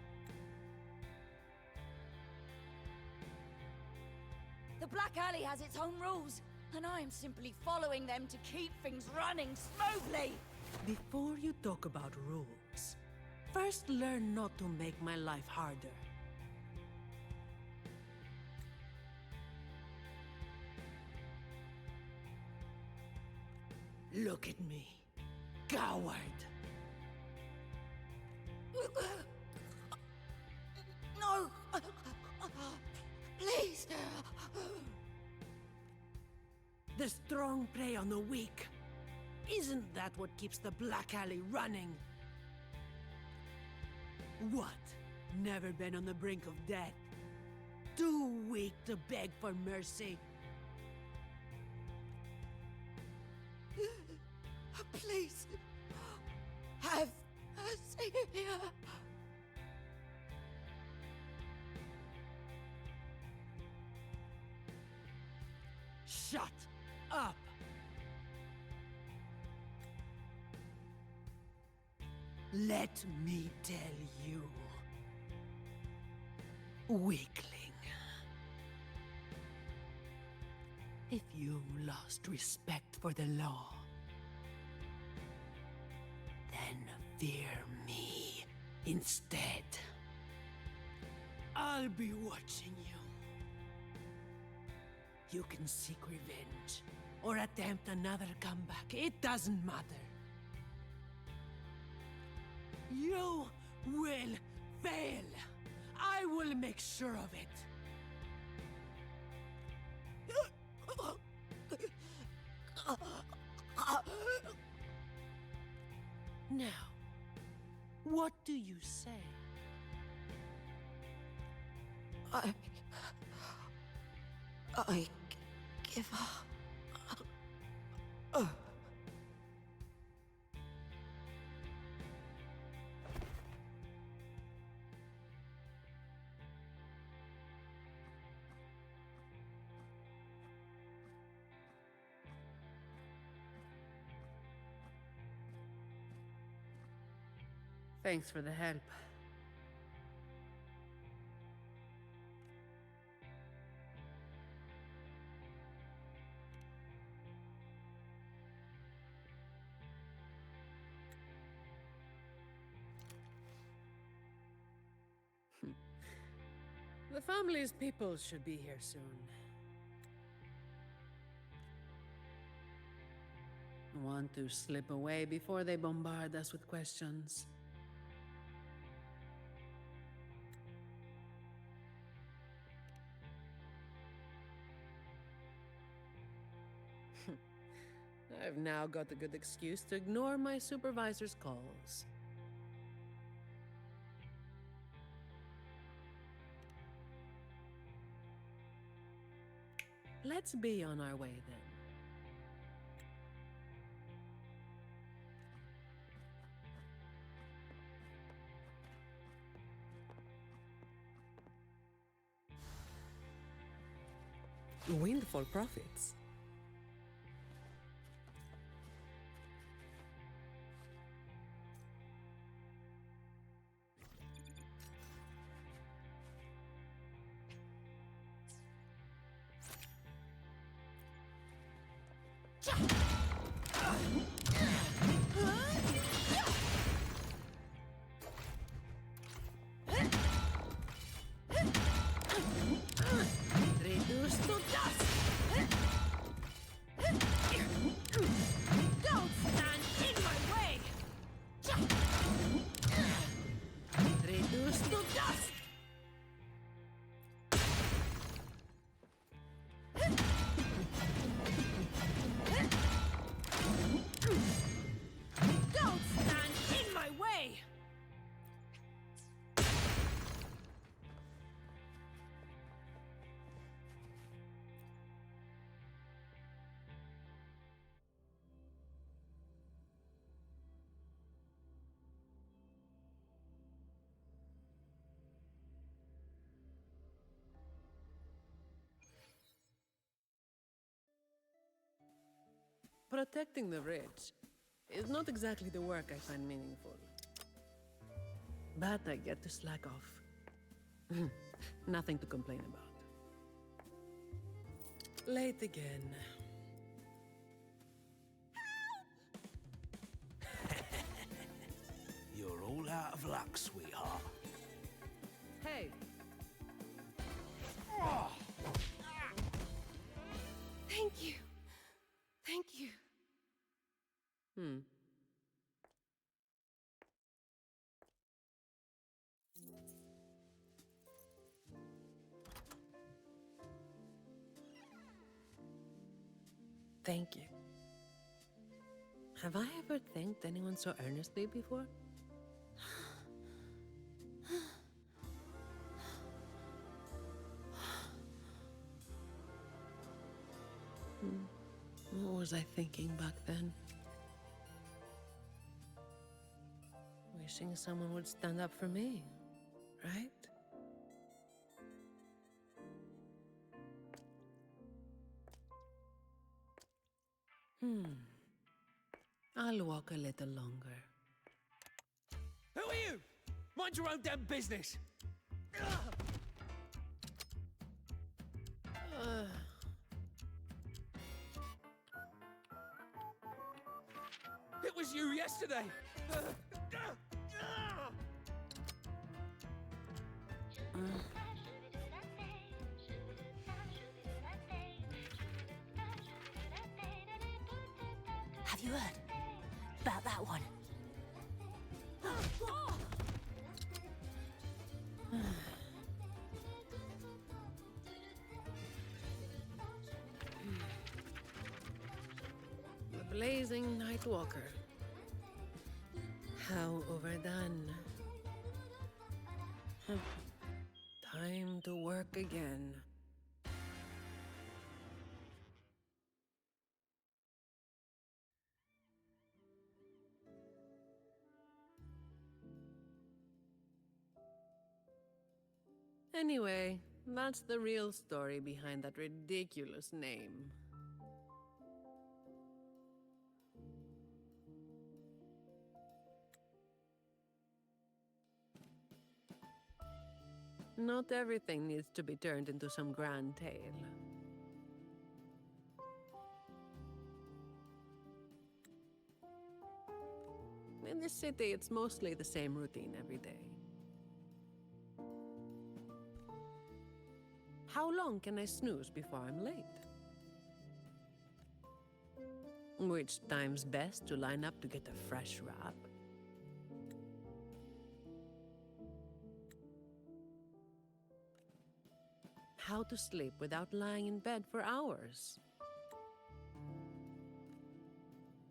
The Black Alley has its own rules, and I am simply following them to keep things running smoothly. Before you talk about rules, first learn not to make my life harder. Look at me, coward. No! Please! The strong prey on the weak. Isn't that what keeps the Black Alley running? What? Never been on the brink of death? Too weak to beg for mercy? Please, have mercy. Shut up! Let me tell you, weakling. If you've lost respect for the law, then fear me instead. I'll be watching you. You can seek revenge, or attempt another comeback. It doesn't matter. You will fail. I will make sure of it. Now, what do you say? I give up. Thanks for the help. The family's people should be here soon. Want to slip away before they bombard us with questions. I've now got a good excuse to ignore my supervisor's calls. Let's be on our way then. Windfall profits. Reduce to dust! Don't stand in my way! Reduce to dust! Don't stand in my way! Protecting the rich is not exactly the work I find meaningful. But I get to slack off. Nothing to complain about. Late again. You're all out of luck, sweetheart. Hey! Thank you. Thank you. Hmm. Thank you. Have I ever thanked anyone so earnestly before? What was I thinking back then? Wishing someone would stand up for me, right? I'll walk a little longer. Who are you? Mind your own damn business. It was you yesterday. Have you heard about that one? The blazing night walker. How overdone. Time to work again. Anyway, that's the real story behind that ridiculous name. Not everything needs to be turned into some grand tale. In this city, it's mostly the same routine every day. How long can I snooze before I'm late? Which time's best to line up to get a fresh wrap? How to sleep without lying in bed for hours?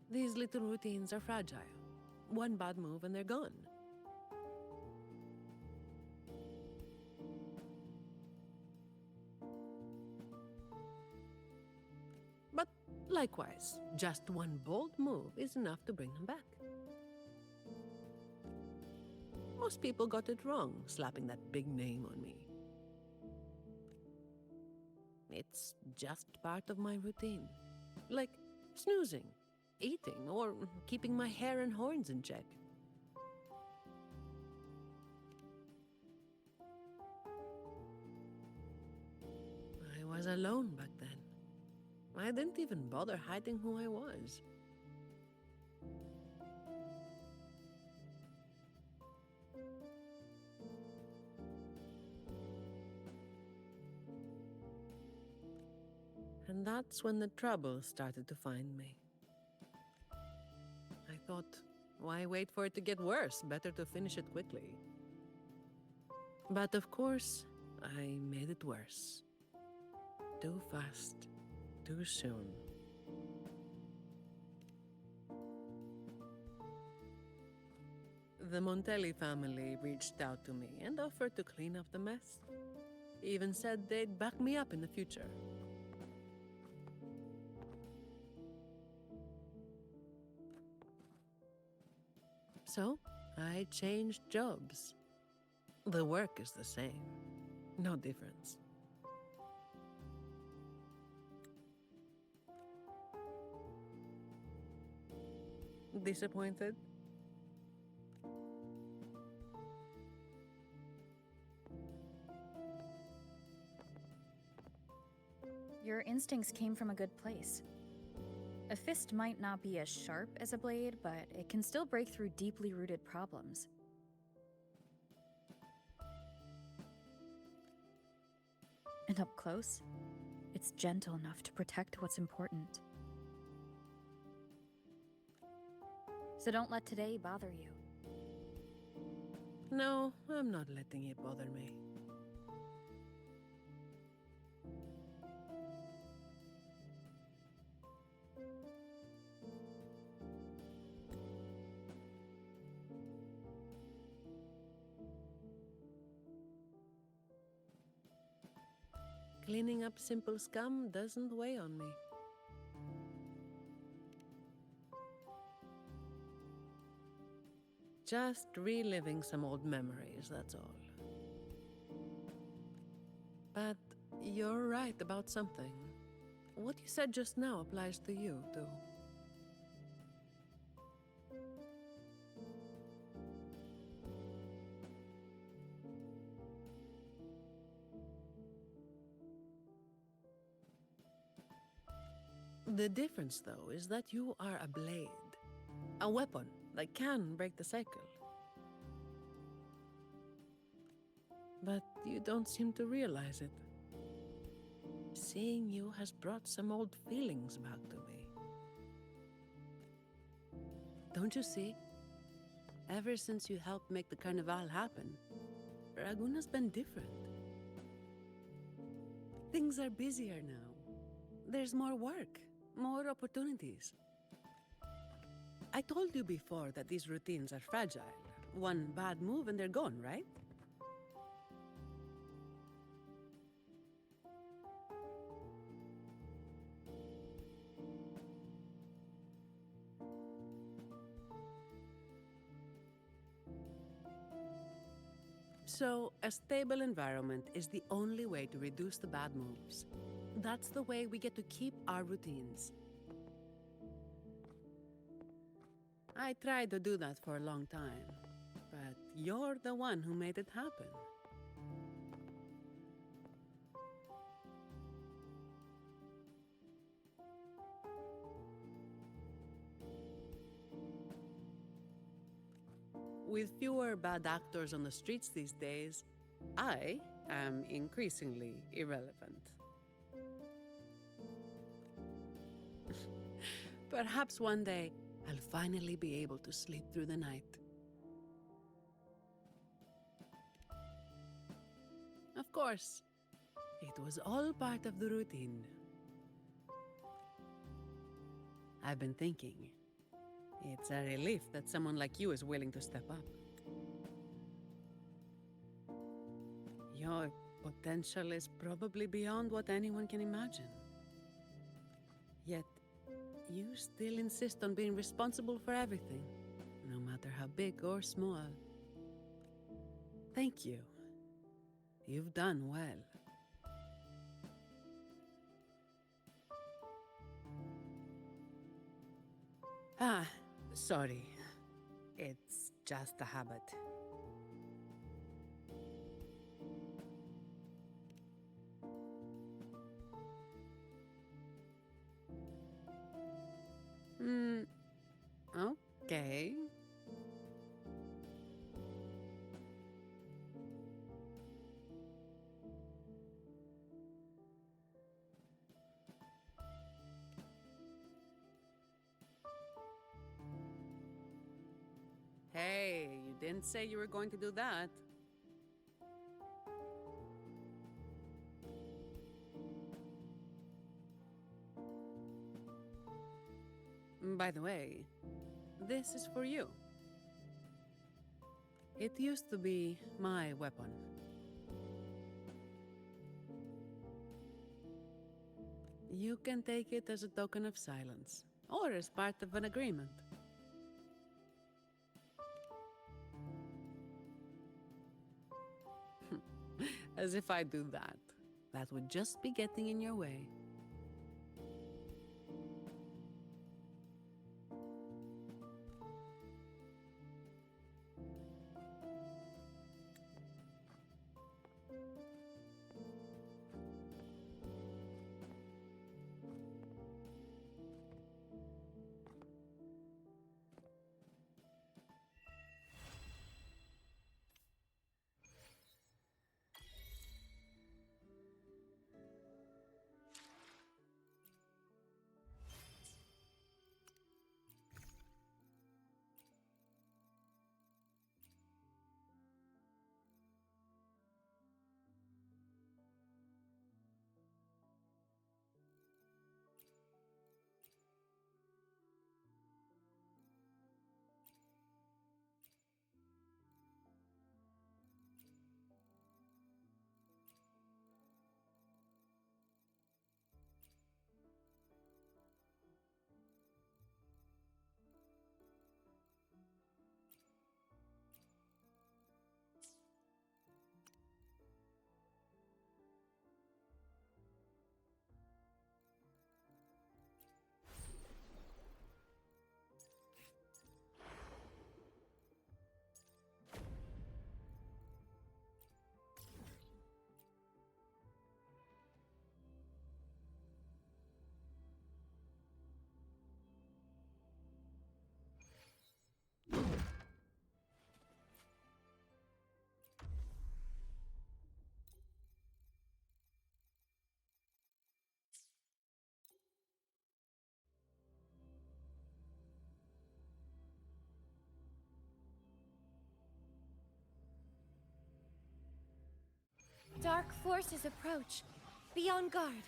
These little routines are fragile. One bad move and they're gone. But likewise, just one bold move is enough to bring them back. Most people got it wrong, slapping that big name on me. It's just part of my routine. Like snoozing, eating, or keeping my hair and horns in check. I was alone back then. I didn't even bother hiding who I was. And that's when the trouble started to find me. I thought, why wait for it to get worse? Better to finish it quickly. But of course, I made it worse. Too fast, too soon. The Montelli family reached out to me and offered to clean up the mess. Even said they'd back me up in the future. So, I changed jobs. The work is the same. No difference. Disappointed? Your instincts came from a good place. A fist might not be as sharp as a blade, but it can still break through deeply rooted problems. And up close, it's gentle enough to protect what's important. So don't let today bother you. No, I'm not letting it bother me. Cleaning up simple scum doesn't weigh on me. Just reliving some old memories, that's all. But you're right about something. What you said just now applies to you, too. The difference, though, is that you are a blade. A weapon that can break the cycle. But you don't seem to realize it. Seeing you has brought some old feelings back to me. Don't you see? Ever since you helped make the carnival happen, Raguna's been different. Things are busier now. There's more work, more opportunities. I told you before that these routines are fragile. One bad move and they're gone, right? So, a stable environment is the only way to reduce the bad moves. That's the way we get to keep our routines. I tried to do that for a long time, but you're the one who made it happen. With fewer bad actors on the streets these days, I am increasingly irrelevant. Perhaps one day, I'll finally be able to sleep through the night. Of course, it was all part of the routine. I've been thinking. It's a relief that someone like you is willing to step up. Your potential is probably beyond what anyone can imagine. Yet, you still insist on being responsible for everything, no matter how big or small. Thank you. You've done well. Ah, sorry. It's just a habit. Hmm, okay. Hey, you didn't say you were going to do that. By the way, this is for you. It used to be my weapon. You can take it as a token of silence, or as part of an agreement. As if I do that. That would just be getting in your way. Dark forces approach. Be on guard.